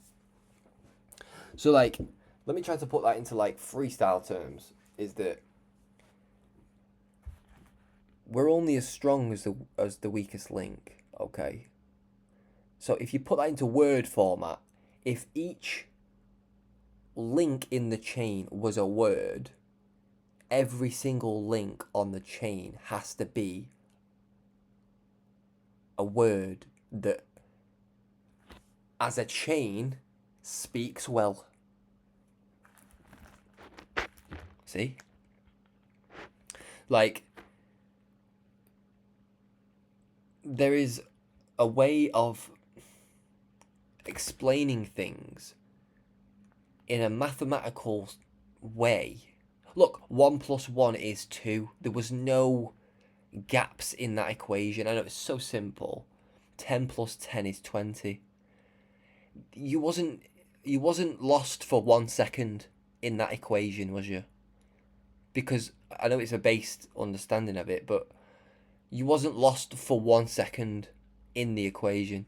So let me try to put that into freestyle terms, is that we're only as strong as the weakest link, okay? So if you put that into word format, if each link in the chain was a word, every single link on the chain has to be a word that, as a chain, speaks well. See? Like, there is a way of explaining things in a mathematical way. Look, 1 + 1 is 2. There was no gaps in that equation. I know it's so simple. 10 + 10 is 20. You wasn't lost for 1 second in that equation, was you? Because I know it's a based understanding of it, but you wasn't lost for 1 second in the equation.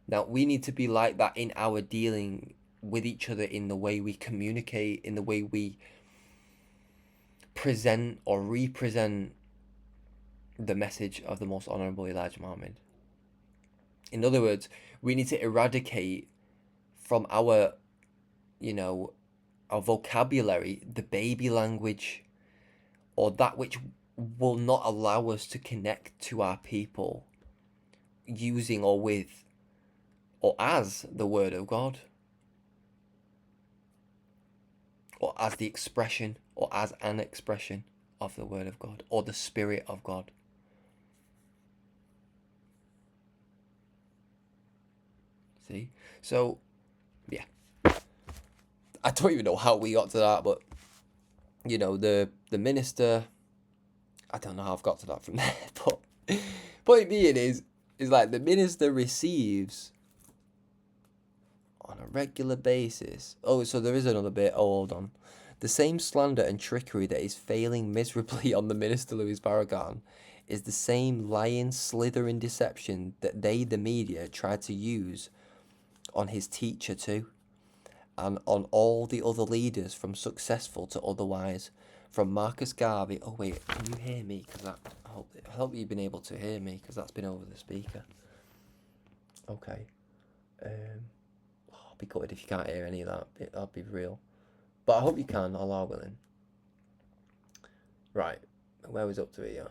Now, we need to be like that in our dealing with each other, in the way we communicate, in the way we present or represent the message of the Most Honourable Elijah Muhammad. In other words, we need to eradicate from our vocabulary the baby language, or that which will not allow us to connect to our people using or with or as the Word of God, or as the expression or as an expression of the Word of God, or the Spirit of God. See? So, yeah. I don't even know how we got to that, but, the minister, I don't know how I've got to that from there, but point being is like the minister receives on a regular basis. Oh, so there is another bit. Oh, hold on. The same slander and trickery that is failing miserably on the minister Louis Farrakhan is the same lying, slithering deception that they, the media, tried to use on his teacher too, and on all the other leaders, from successful to otherwise, from Marcus Garvey. Oh wait, can you hear me? Because I hope you've been able to hear me, because that's been over the speaker. Okay. I'll be gutted if you can't hear any of that. That'll be real. But I hope you can, Allah willing. Right, where was up to here?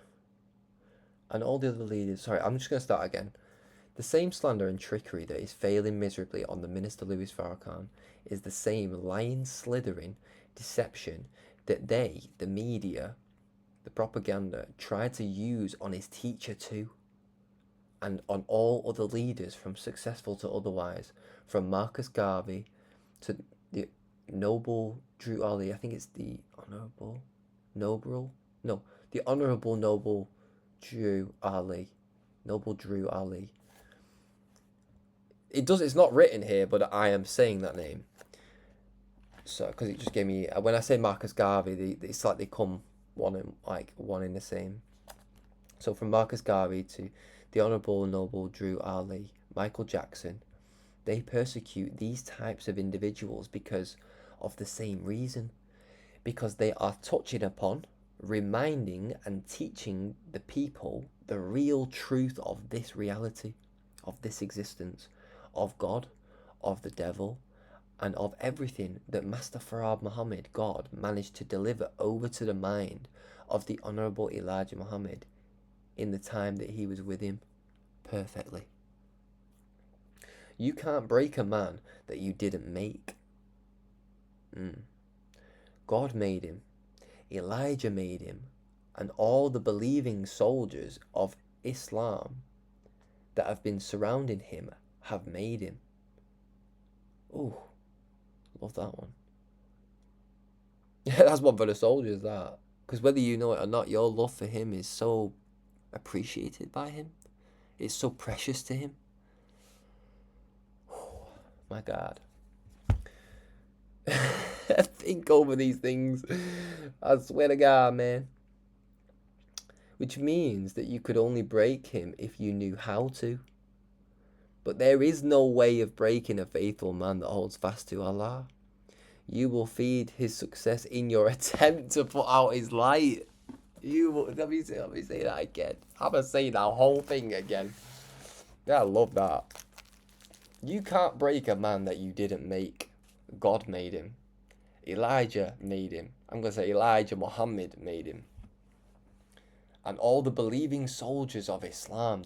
And all the other leaders. Sorry, I'm just going to start again. The same slander and trickery that is failing miserably on the minister Louis Farrakhan is the same lying, slithering deception that they, the media, the propaganda, tried to use on his teacher too, and on all other leaders, from successful to otherwise, from Marcus Garvey to the Noble Drew Ali. I think it's the Honourable Noble Drew Ali. Noble Drew Ali. It's not written here, but I am saying that name. So, because it just gave me, when I say Marcus Garvey, it's like they come one in the same. So from Marcus Garvey to the Honourable Noble Drew Ali, Michael Jackson, they persecute these types of individuals because of the same reason. Because they are touching upon, reminding and teaching the people the real truth of this reality, of this existence, of God, of the devil, and of everything that Master Farrakhan Muhammad, God, managed to deliver over to the mind of the Honourable Elijah Muhammad in the time that he was with him perfectly. You can't break a man that you didn't make. God made him, Elijah made him, and all the believing soldiers of Islam that have been surrounding him have made him. Oh, love that one. Yeah, that's one for the soldiers, that. Because whether you know it or not, your love for him is so appreciated by him. It's so precious to him. Oh, my God. Think over these things. I swear to God, man. Which means that you could only break him if you knew how to. But there is no way of breaking a faithful man that holds fast to Allah. You will feed his success in your attempt to put out his light. Let me say that again. I'm going to say that whole thing again. Yeah, I love that. You can't break a man that you didn't make. God made him. Elijah made him. I'm going to say Elijah Muhammad made him. And all the believing soldiers of Islam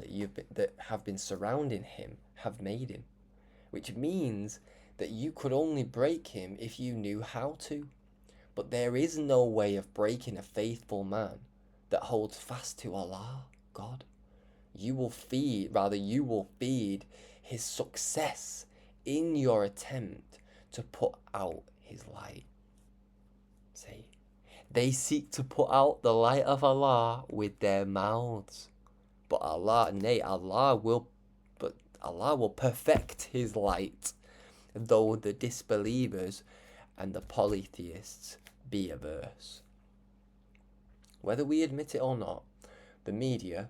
that have been surrounding him have made him. Which means that you could only break him if you knew how to. But there is no way of breaking a faithful man that holds fast to Allah, God. You will feed his success in your attempt to put out his light. See? They seek to put out the light of Allah with their mouths. But Allah will perfect his light, though the disbelievers and the polytheists be averse. Whether we admit it or not, the media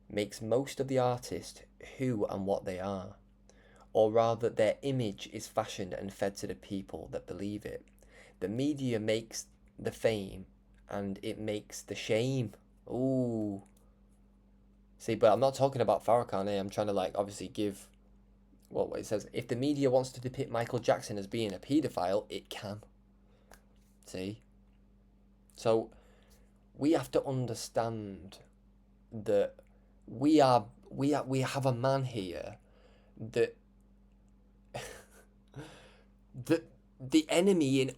makes most of the artists who and what they are, or rather their image is fashioned and fed to the people that believe it. The media makes the fame and it makes the shame. Ooh. See, but I'm not talking about Farrakhan here. I'm trying to obviously give what it says. If the media wants to depict Michael Jackson as being a paedophile, it can. See? So we have to understand that we have a man here that the enemy in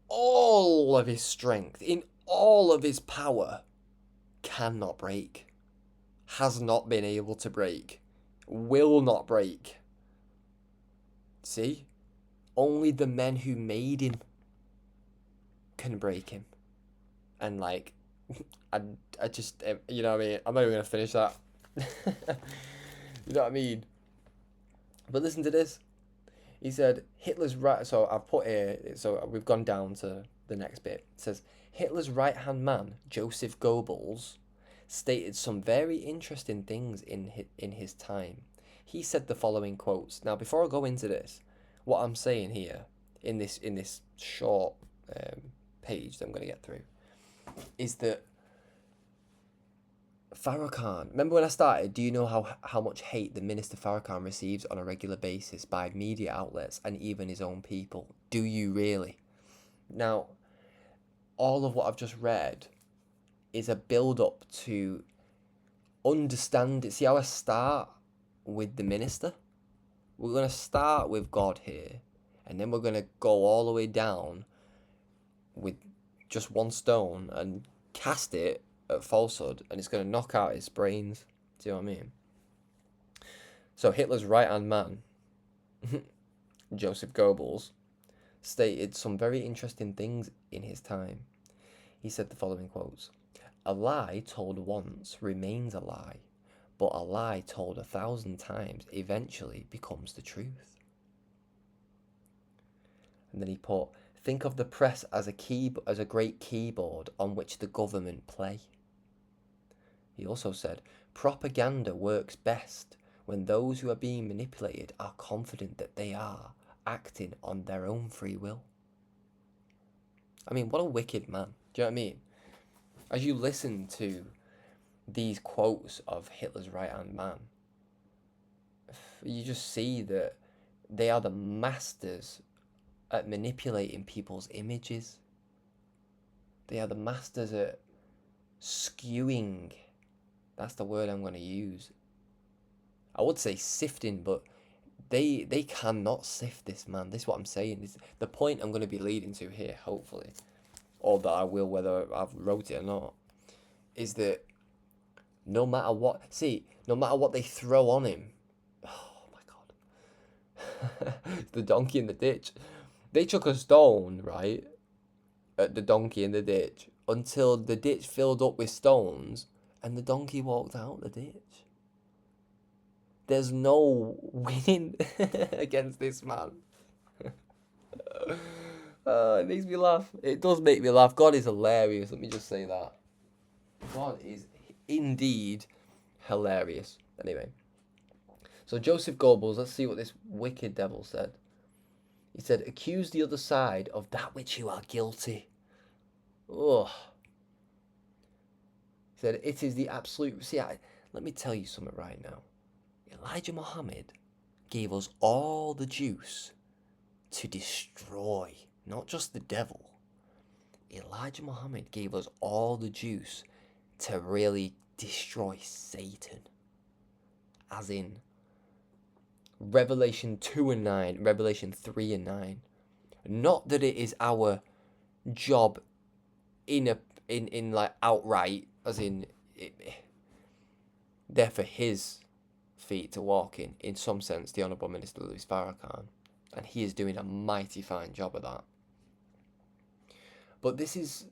all of his strength, in all of his power, cannot break, has not been able to break, will not break. See? Only the men who made him can break him. And I just, you know what I mean? I'm not even going to finish that. You know what I mean? But listen to this. He said, Hitler's right... So I've put here... So we've gone down to the next bit. It says, Hitler's right-hand man, Joseph Goebbels, stated some very interesting things in his time. He said the following quotes. Now, before I go into this, what I'm saying here, in this short page that I'm going to get through, is that Farrakhan, remember when I started, do you know how much hate the Minister Farrakhan receives on a regular basis by media outlets and even his own people? Do you really? Now, all of what I've just read is a build-up to understand it. See how I start with the minister? We're going to start with God here, and then we're going to go all the way down with just one stone and cast it at falsehood, and it's going to knock out his brains. Do you know what I mean? So Hitler's right-hand man, Joseph Goebbels, stated some very interesting things in his time. He said the following quotes. A lie told once remains a lie, but a lie told 1,000 times eventually becomes the truth. And then he put, think of the press as a great keyboard on which the government play. He also said, propaganda works best when those who are being manipulated are confident that they are acting on their own free will. I mean, what a wicked man. Do you know what I mean? As you listen to these quotes of Hitler's right-hand man, you just see that they are the masters at manipulating people's images. They are the masters at skewing. That's the word I'm going to use. I would say sifting, but they cannot sift this man. This is what I'm saying. This the point I'm going to be leading to here, hopefully, or that I will, whether I've wrote it or not, is that no matter what they throw on him, oh my God, the donkey in the ditch. They took a stone, right, at the donkey in the ditch until the ditch filled up with stones and the donkey walked out the ditch. There's no winning against this man. It makes me laugh. It does make me laugh. God is hilarious. Let me just say that. God is indeed hilarious. Anyway. So Joseph Goebbels, let's see what this wicked devil said. He said, accuse the other side of that which you are guilty. Ugh. He said, it is the absolute... See, let me tell you something right now. Elijah Muhammad gave us all the juice to destroy, not just the devil. Elijah Muhammad gave us all the juice to really destroy Satan. As in Revelation 2 and 9, Revelation 3 and 9. Not that it is our job in like outright, as in they're for his feet to walk in some sense, the Honourable Minister Louis Farrakhan, and he is doing a mighty fine job of that. But this is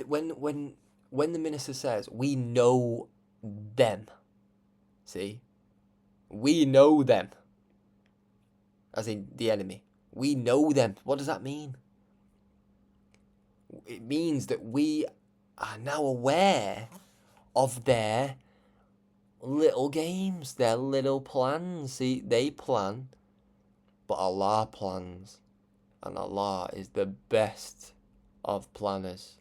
when the minister says we know them. See, we know them, as in the enemy. We know them. What does that mean? It means that we are now aware of their little games, their little plans. See, they plan, but Allah plans. And Allah is the best of planners.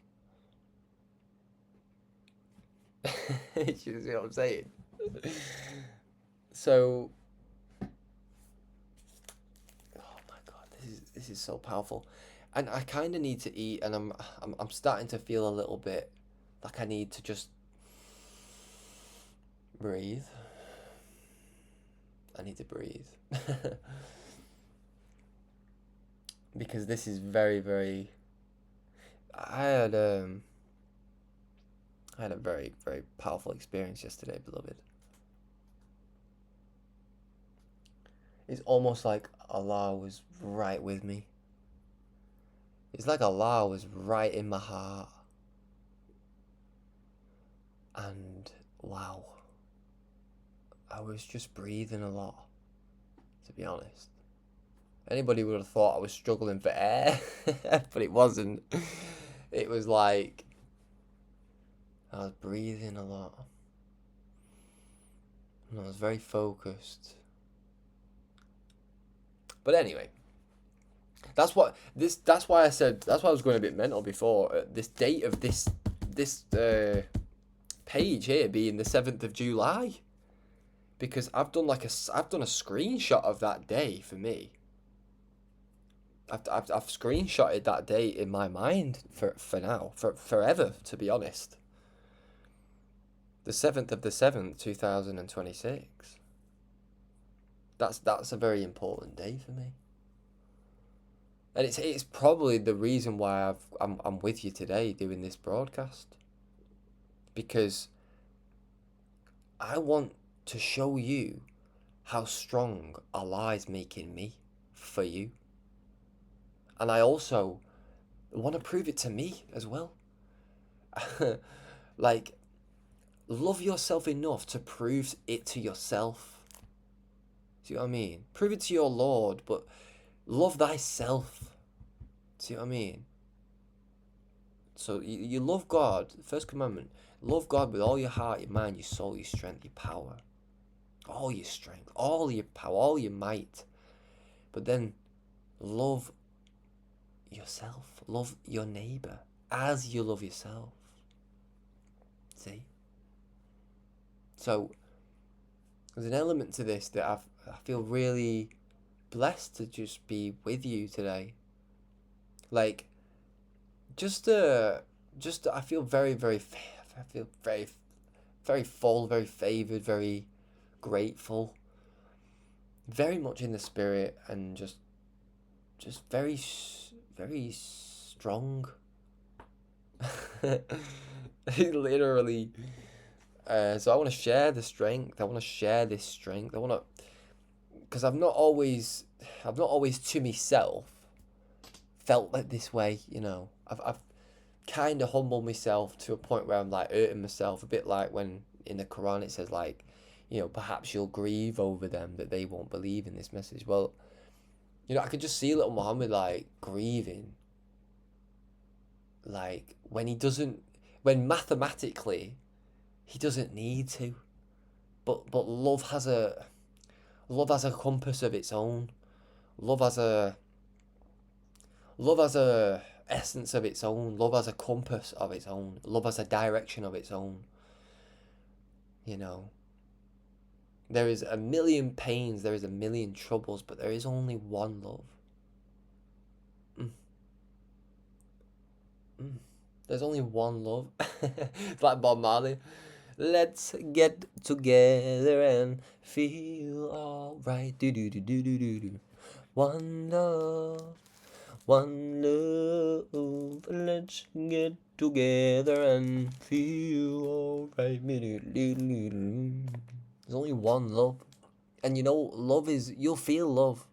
You see what I'm saying? So, oh my God, this is so powerful, and I kind of need to eat, and I'm starting to feel a little bit like I need to just breathe. I need to breathe. Because this is very, very... I had a very, very powerful experience yesterday, beloved. It's almost like Allah was right with me. It's like Allah was right in my heart. And wow, I was just breathing a lot, to be honest. Anybody would have thought I was struggling for air, but it wasn't. It was like I was breathing a lot, and I was very focused. But anyway, that's why I said, that's why I was going a bit mental before. This date of this page here being the 7th of July, because I've done a screenshot of that day for me. I've screenshotted that date in my mind for now, for forever, to be honest. The 7th of the 7th, 2026. That's a very important day for me. And it's probably the reason why I'm with you today doing this broadcast. Because I want to show you how strong Allah is making me for you. And I also want to prove it to me as well. Like, love yourself enough to prove it to yourself. See what I mean? Prove it to your Lord, but love thyself. See what I mean? So you love God. First commandment, love God with all your heart, your mind, your soul, your strength, your power. All your strength, all your power, all your might. But then love yourself. Love your neighbour as you love yourself. See? So there's an element to this that I feel really blessed to just be with you today. Like, I feel very, very full, very favoured, very grateful, very much in the spirit, and just very, very strong. Literally. So I want to share the strength. I want to share this strength. Because I've not always to myself felt like this way, you know. I've kind of humbled myself to a point where I'm like hurting myself, a bit like when in the Quran it says, like, you know, perhaps you'll grieve over them that they won't believe in this message. Well, you know, I could just see little Muhammad like grieving, like when mathematically he doesn't need to, but love has a compass of its own. Love has a essence of its own. Love has a compass of its own. Love has a direction of its own. You know, There is a million pains, there is a million troubles, but there is only one love. There's only one love. It's like Bob Marley. Let's get together and feel alright. Do do do do do do do. One love, one love. Let's get together and feel alright. There's only one love. And you know, love is, you'll feel love.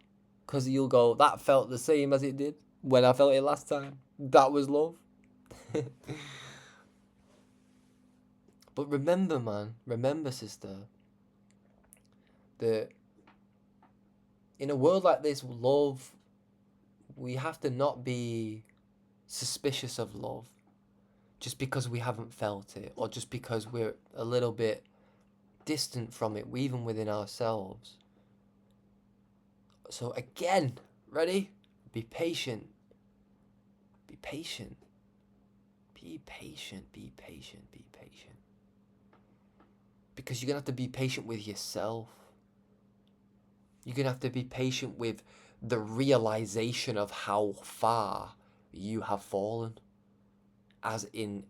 Because you'll go, that felt the same as it did when I felt it last time. That was love. But remember, man, remember, sister, that in a world like this, love, we have to not be suspicious of love just because we haven't felt it, or just because we're a little bit distant from it, even within ourselves. So again, ready? Be patient. Be patient. Be patient, be patient, be patient. Because you're going to have to be patient with yourself. You're going to have to be patient with the realization of how far you have fallen. As in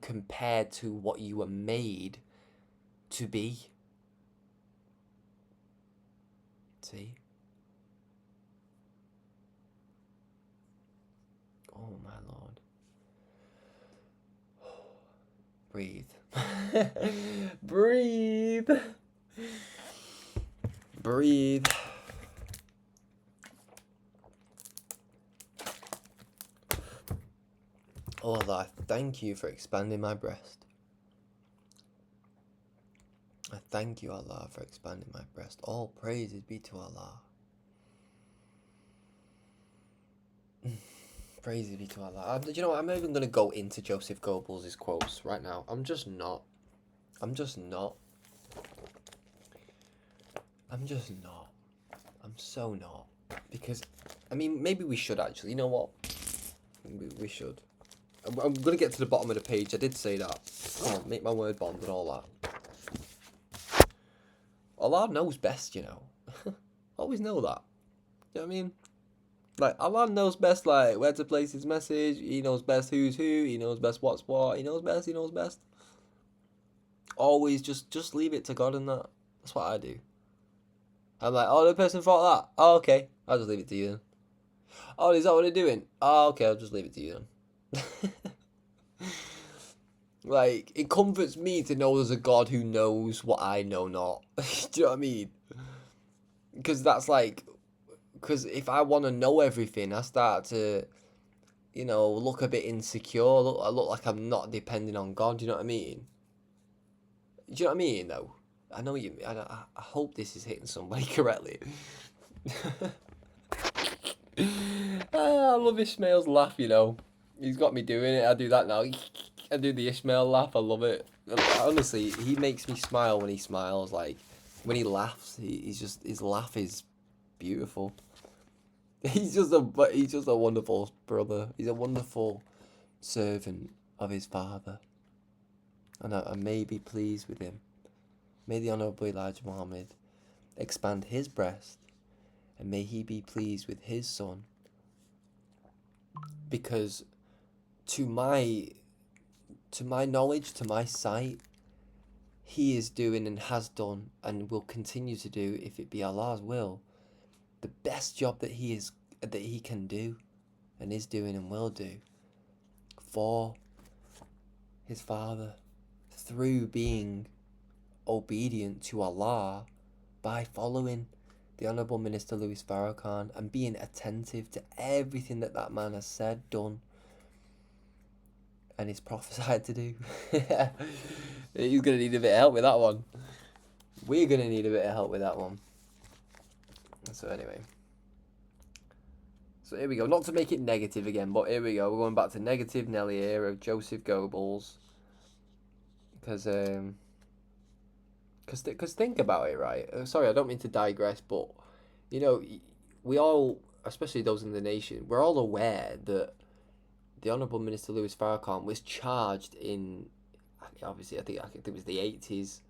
compared to what you were made to be. See? Oh my Lord. Breathe. Breathe. Breathe. Oh Allah, I thank you for expanding my breast. I thank you, Allah, for expanding my breast. All praises be to Allah. Praises be to Allah. You know what? I'm not even going to go into Joseph Goebbels' quotes right now. I'm just not. I'm so not. Because, I mean, maybe we should actually. You know what? We should. I'm going to get to the bottom of the page. I did say that. Oh, make my word bond and all that. Allah knows best, you know. Always know that. You know what I mean? Like, Allah knows best, like, where to place his message. He knows best who's who. He knows best what's what. He knows best. Always just leave it to God and that. That's what I do. I'm like, oh, the person thought that. Oh, okay. I'll just leave it to you then. Oh, is that what they're doing? Oh, okay. I'll just leave it to you then. Like, it comforts me to know there's a God who knows what I know not. Do you know what I mean? Because that's like... Because if I want to know everything, I start to, you know, look a bit insecure. I look like I'm not depending on God. Do you know what I mean? Do you know what I mean, though? I know you... I hope this is hitting somebody correctly. I love Ishmael's laugh, you know. He's got me doing it. I do that now. I do the Ishmael laugh. I love it. Honestly, he makes me smile when he smiles. Like, when he laughs, he's just... His laugh is beautiful. He's just a wonderful brother. He's a wonderful servant of his father. And I may be pleased with him. May the Honourable Elijah Muhammad expand his breast. And may he be pleased with his son. Because to my knowledge, to my sight, he is doing and has done and will continue to do, if it be Allah's will, the best job that he can do and is doing and will do for his father, through being obedient to Allah by following the Honourable Minister Louis Farrakhan and being attentive to everything that man has said, done, and is prophesied to do. He's going to need a bit of help with that one. We're going to need a bit of help with that one. So anyway. So here we go. Not to make it negative again, but here we go. We're going back to negative Nelly here of Joseph Goebbels. Because think about it, right? Sorry, I don't mean to digress, but, you know, we all, especially those in the nation, we're all aware that the Honourable Minister Louis Farrakhan was charged in, obviously, I think it was the 80s,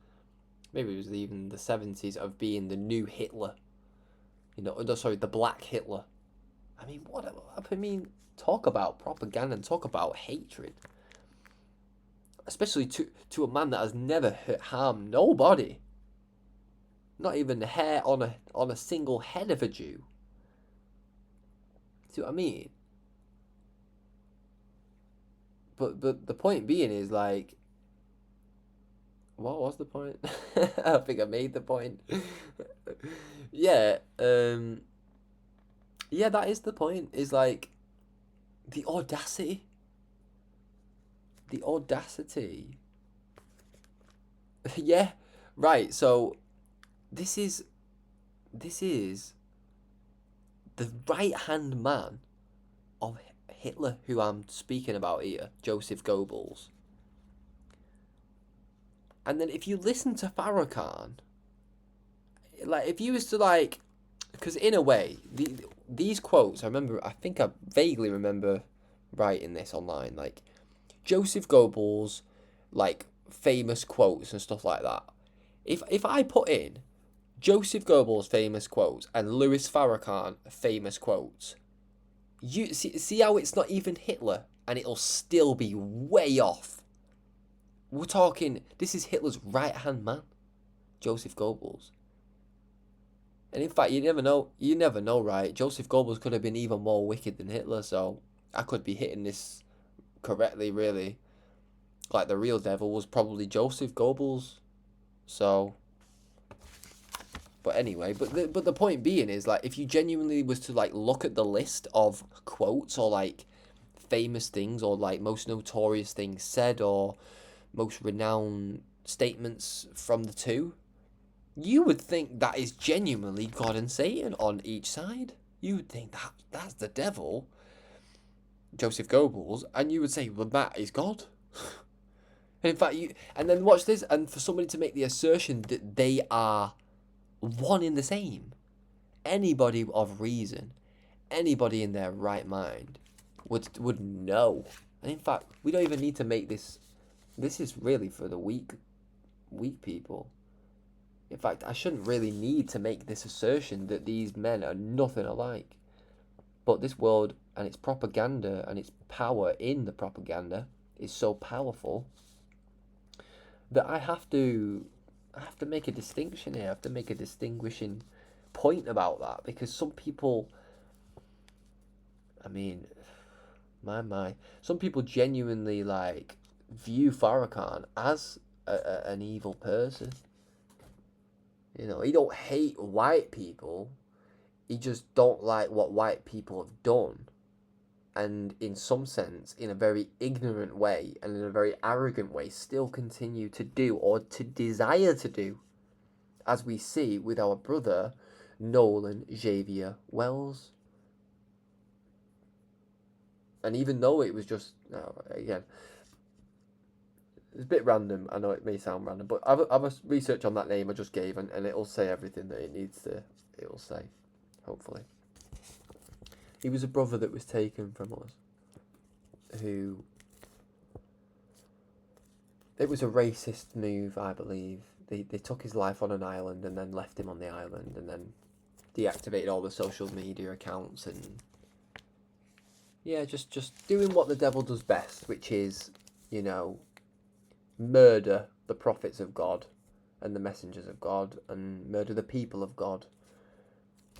maybe it was even the 70s, of being the new Hitler. You know, no, sorry, the Black Hitler. I mean, talk about propaganda and talk about hatred. Especially to a man that has never harmed nobody. Not even the hair on a single head of a Jew. See what I mean? But the point being is, like, what was the point? I think I made the point. Yeah, yeah, that is the point. Is like the audacity. The audacity. Yeah, right. So this is the right hand man of Hitler, who I'm speaking about here, Joseph Goebbels. And then if you listen to Farrakhan, like, if you was to, like, because in a way, these quotes, I think I vaguely remember writing this online, like, Joseph Goebbels, like, famous quotes and stuff like that. If I put in Joseph Goebbels' famous quotes and Louis Farrakhan famous quotes, you see how it's not even Hitler, and it'll still be way off. We're talking, this is Hitler's right hand man, Joseph Goebbels. And in fact, you never know, right? Joseph Goebbels could have been even more wicked than Hitler, so I could be hitting this correctly, really. Like, the real devil was probably Joseph Goebbels. So, but anyway, but the point being is, like, if you genuinely was to, like, look at the list of quotes or, like, famous things or, like, most notorious things said or most renowned statements from the two, you would think that is genuinely God and Satan on each side. You would think that's the devil, Joseph Goebbels, and you would say, well, that is God. In fact, and then watch this, and for somebody to make the assertion that they are one in the same, anybody of reason, anybody in their right mind would know. And in fact, we don't even need to make this. This is really for the weak people. In fact, I shouldn't really need to make this assertion that these men are nothing alike. But this world and its propaganda and its power in the propaganda is so powerful that I have to make a distinction here. I have to make a distinguishing point about that, because some people, I mean, some people genuinely, like, view Farrakhan as an evil person. You know, he don't hate white people. He just don't like what white people have done. And in some sense, in a very ignorant way and in a very arrogant way, still continue to do, or to desire to do, as we see with our brother Nolan Xavier Wells. And even though it was just, again, it's a bit random, I know it may sound random, but have a research on that name I just gave, and it'll say everything that it'll say, hopefully. He was a brother that was taken from us, who, it was a racist move, I believe. They took his life on an island and then left him on the island and then deactivated all the social media accounts and, yeah, just doing what the devil does best, which is, you know, murder the prophets of God and the messengers of God and murder the people of God,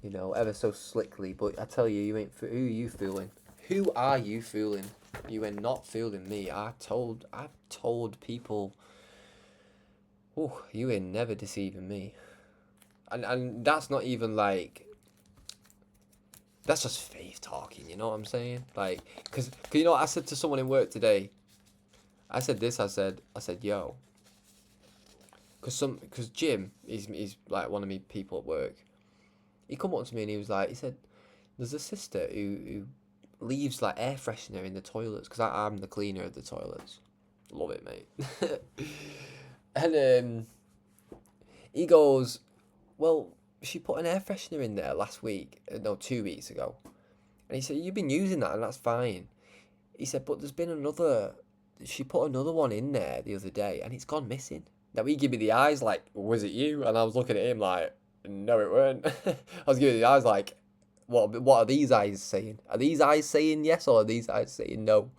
you know, ever so slickly. But I tell you, who are you fooling? Who are you fooling? You are not fooling me. I've told people, oh, you ain't never deceiving me. And that's not even, like, that's just faith talking, you know what I'm saying? Like, cause you know what I said to someone in work today? I said, yo, cause Jim, he's like one of me people at work. He come up to me and he said, there's a sister who leaves, like, air freshener in the toilets, because I'm the cleaner of the toilets. Love it, mate. And he goes, well, she put an air freshener in there last week, no, 2 weeks ago. And he said, you've been using that and that's fine. He said, but there's been she put another one in there the other day and it's gone missing. Now he gave me the eyes like, was it you? And I was looking at him like, no, it weren't. I was giving the eyes like, what are these eyes saying? Are these eyes saying yes or are these eyes saying no?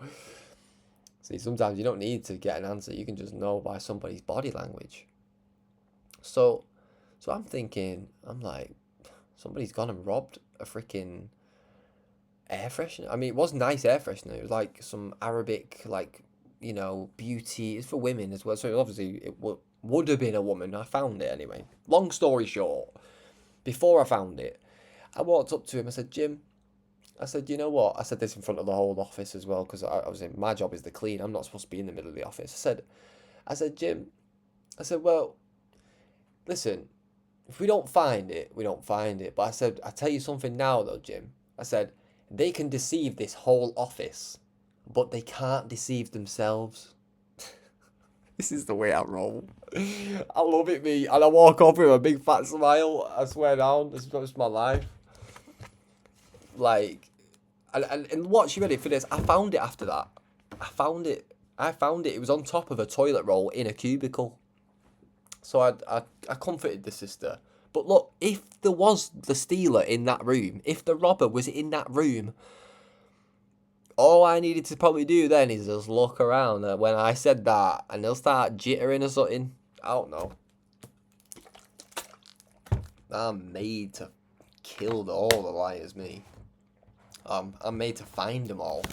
See, sometimes you don't need to get an answer. You can just know by somebody's body language. So I'm thinking, I'm like, somebody's gone and robbed a freaking air freshener. I mean, it was nice air freshener. It was like some Arabic, like, you know, beauty. It's for women as well. So obviously it would have been a woman. I found it anyway. Long story short, before I found it, I walked up to him. I said, Jim, I said, you know what? I said this in front of the whole office as well because I was in. My job is to clean. I'm not supposed to be in the middle of the office. I said, Jim. I said, well, listen. If we don't find it, we don't find it. But I said, I tell you something now though, Jim. I said, they can deceive this whole office, but they can't deceive themselves. This is the way I roll. I love it, me. And I walk off with a big fat smile. I swear down. This is my life. Like, and watch, you ready for this? I found it after that. I found it. It was on top of a toilet roll in a cubicle. So I comforted the sister. But look, if there was the stealer in that room, if the robber was in that room, all I needed to probably do then is just look around when I said that, and they'll start jittering or something. I don't know. I'm made to kill all the liars, me. I'm made to find them all.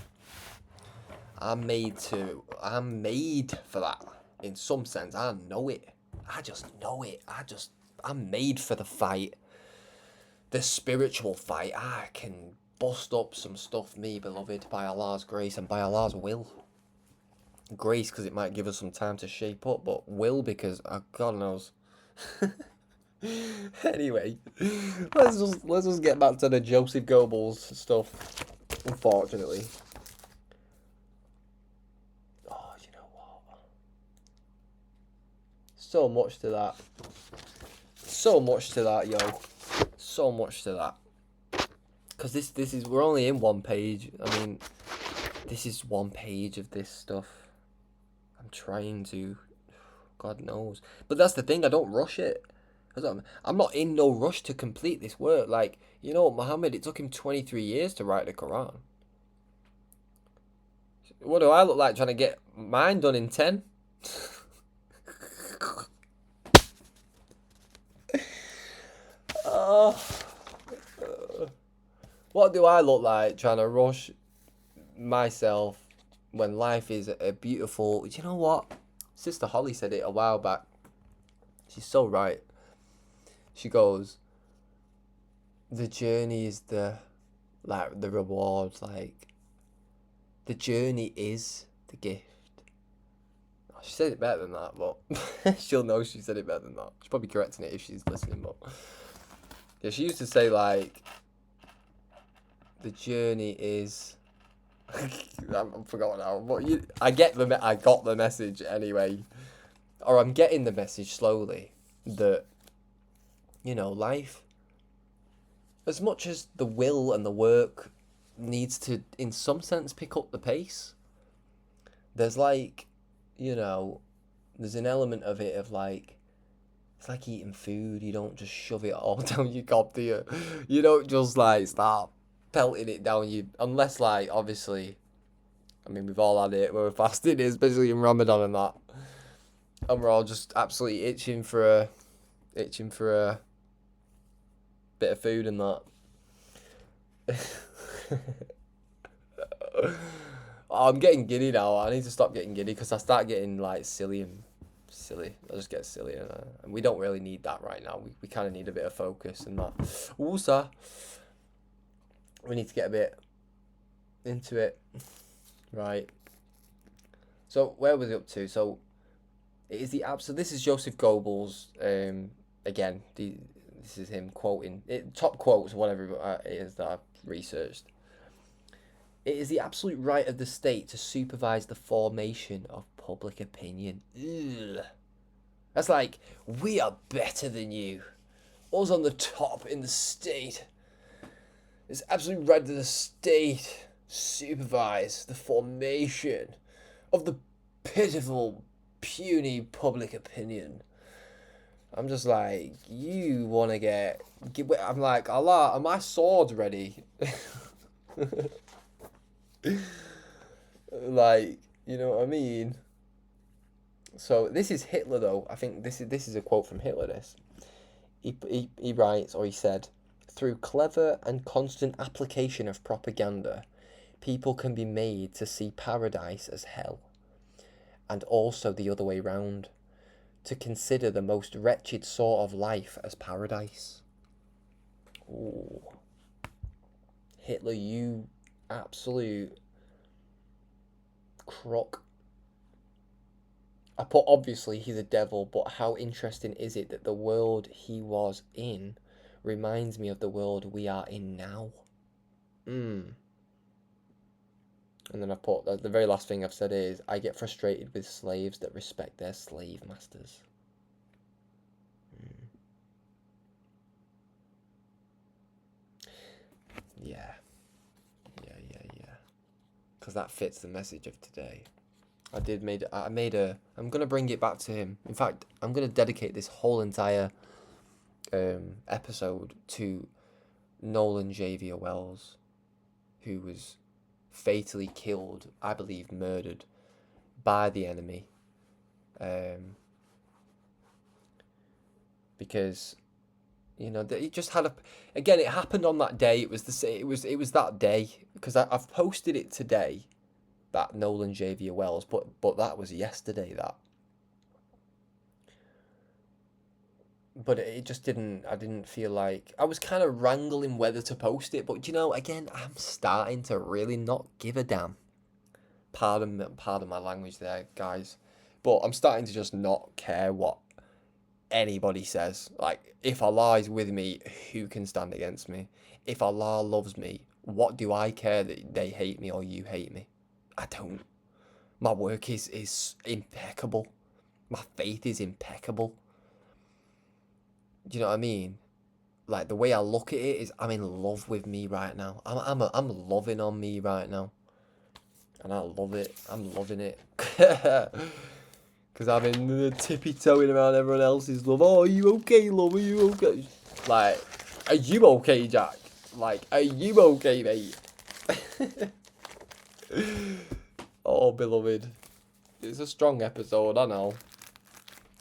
I'm made for that. In some sense, I know it. I just know it. I'm made for the fight. The spiritual fight. I can bust up some stuff, me beloved, by Allah's grace and by Allah's will. Grace because it might give us some time to shape up, but will because God knows. Anyway, let's just get back to the Joseph Goebbels stuff. Unfortunately. Oh, you know what? So much to that. So much to that, yo. So much to that. Because this is, we're only in one page. I mean, this is one page of this stuff. I'm trying to, God knows. But that's the thing, I don't rush it. I'm not in no rush to complete this work. Like, you know, Muhammad, it took him 23 years to write the Quran. What do I look like trying to get mine done in 10? What do I look like trying to rush myself when life is a beautiful... You know what? Sister Holly said it a while back. She's so right. She goes, the journey is the reward. Like, the journey is the gift. She said it better than that, but she'll know she said it better than that. She's probably correcting it if she's listening, but yeah, she used to say like, the journey is. I've forgotten now, but I got the message anyway, or I'm getting the message slowly that, you know, life, as much as the will and the work needs to, in some sense, pick up the pace, there's like, you know, there's an element of it of like, it's like eating food. You don't just shove it all down your gob, do you? You don't just like start pelting it down you, unless like, obviously, I mean, we've all had it when we're fasting, especially in Ramadan and that, and we're all just absolutely itching for a bit of food and that. Oh, I'm getting giddy now. I need to stop getting giddy because I start getting like silly. I just get silly, and we don't really need that right now. We kind of need a bit of focus and that. Ooh, sir. We need to get a bit into it. Right. So where was it up to? So it is the app. So this is Joseph Goebbels. Again, this is him quoting it, top quotes, whatever it is that I've researched. It is the absolute right of the state to supervise the formation of public opinion. Ugh. That's like, we are better than you. Us on the top in the state. It's absolute right of the state supervise the formation of the pitiful puny public opinion. I'm just like, you want to I'm like, Allah, are my swords ready? Like, you know what I mean? So this is Hitler, though. I think this is a quote from Hitler. This he writes, or he said, through clever and constant application of propaganda, people can be made to see paradise as hell, and also the other way round, to consider the most wretched sort of life as paradise. Ooh. Hitler, you absolute crock. I put obviously he's a devil, but how interesting is it that the world he was in reminds me of the world we are in now? And then I put, the very last thing I've said is, I get frustrated with slaves that respect their slave masters. Yeah. Because that fits the message of today. I'm gonna bring it back to him. In fact, I'm gonna dedicate this whole entire episode to Nolan Xavier Wells, who was fatally killed, I believe murdered, by the enemy. Because, you know, it just had again, it happened on that day. It was that day, because I've posted it today, that Nolan Xavier Wells, but that was yesterday, that. But it just I didn't feel like, I was kind of wrangling whether to post it, but you know, again, I'm starting to really not give a damn. Pardon my language there, guys, but I'm starting to just not care what anybody says. Like, if Allah is with me, who can stand against me? If Allah loves me, what do I care that they hate me or you hate me? I don't. My work is impeccable. My faith is impeccable. Do you know what I mean? Like, the way I look at it is, I'm in love with me right now. I'm loving on me right now. And I love it. I'm loving it. Because I'm in the tippy-toeing around everyone else's love. Oh, are you okay, love? Are you okay? Like, are you okay, Jack? Like, are you okay, mate? Oh, beloved. It's a strong episode, I know.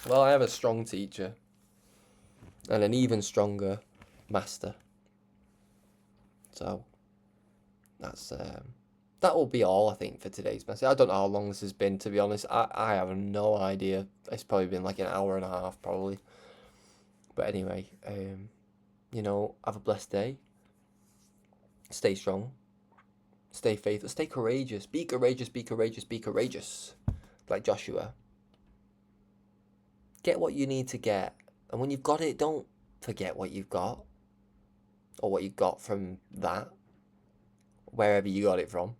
Well, I have a strong teacher. And an even stronger master. So, that will be all, I think, for today's message. I don't know how long this has been, to be honest. I have no idea. It's probably been like an hour and a half, probably. But anyway, you know, have a blessed day. Stay strong. Stay faithful. Stay courageous. Be courageous, be courageous, be courageous. Like Joshua. Get what you need to get. And when you've got it, don't forget what you've got. Or what you got from that. Wherever you got it from.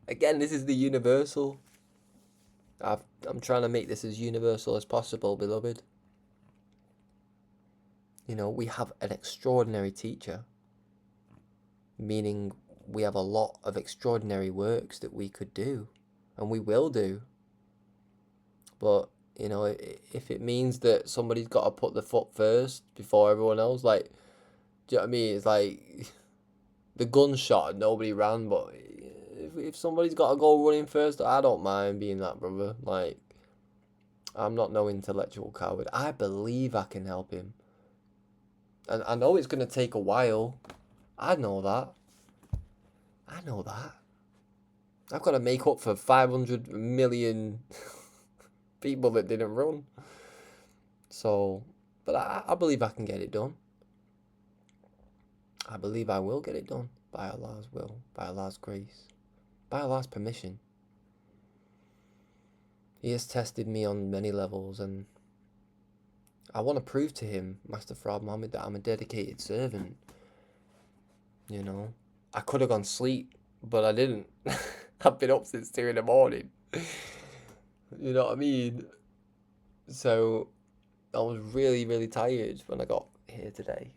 Again, this is the universal. I'm trying to make this as universal as possible, beloved. You know, we have an extraordinary teacher. Meaning we have a lot of extraordinary works that we could do. And we will do. But, you know, if it means that somebody's got to put the foot first before everyone else, like, do you know what I mean? It's like the gunshot and nobody ran, but if somebody's got to go running first, I don't mind being that, brother. Like, I'm not no intellectual coward. I believe I can help him. And I know it's going to take a while. I know that. I've got to make up for 500 million people that didn't run. So, but I believe I can get it done. I believe I will get it done by Allah's will, by Allah's grace, by Allah's permission. He has tested me on many levels, and I want to prove to him, Master Farrakhan Muhammad, that I'm a dedicated servant. You know, I could have gone sleep, but I didn't. I've been up since 2 in the morning. You know what I mean? So, I was really, really tired when I got here today.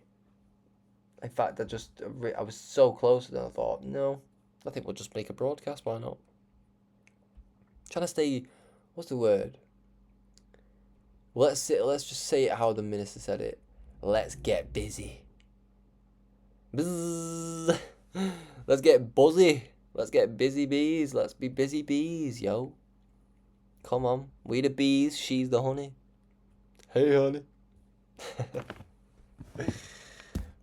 In fact, I was so close, and I thought, no, I think we'll just make a broadcast, why not? trying to stay, what's the word? Let's just say it how the minister said it. Let's get busy. Buzz. Let's get buzzy. Let's get busy bees. Let's be busy bees, yo. Come on. We the bees, she's the honey. Hey, honey.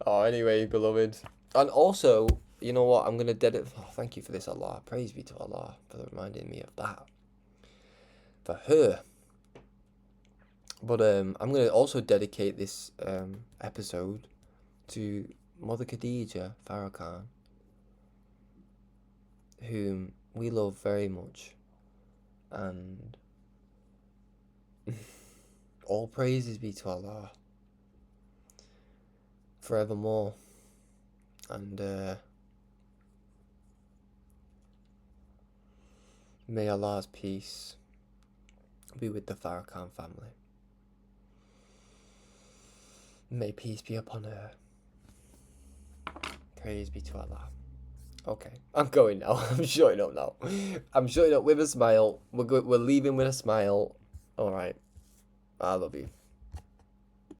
Oh, anyway, beloved. And also, you know what? I'm going to dedicate... Oh, thank you for this, Allah. Praise be to Allah for reminding me of that. For her. But I'm going to also dedicate this episode to Mother Khadijah, Farrakhan, whom we love very much. And all praises be to Allah forevermore. And may Allah's peace be with the Farrakhan family. May peace be upon her. Praise be to Allah. Okay, I'm going now. I'm shutting up now. I'm shutting up with a smile. We're leaving with a smile. Alright. I love you.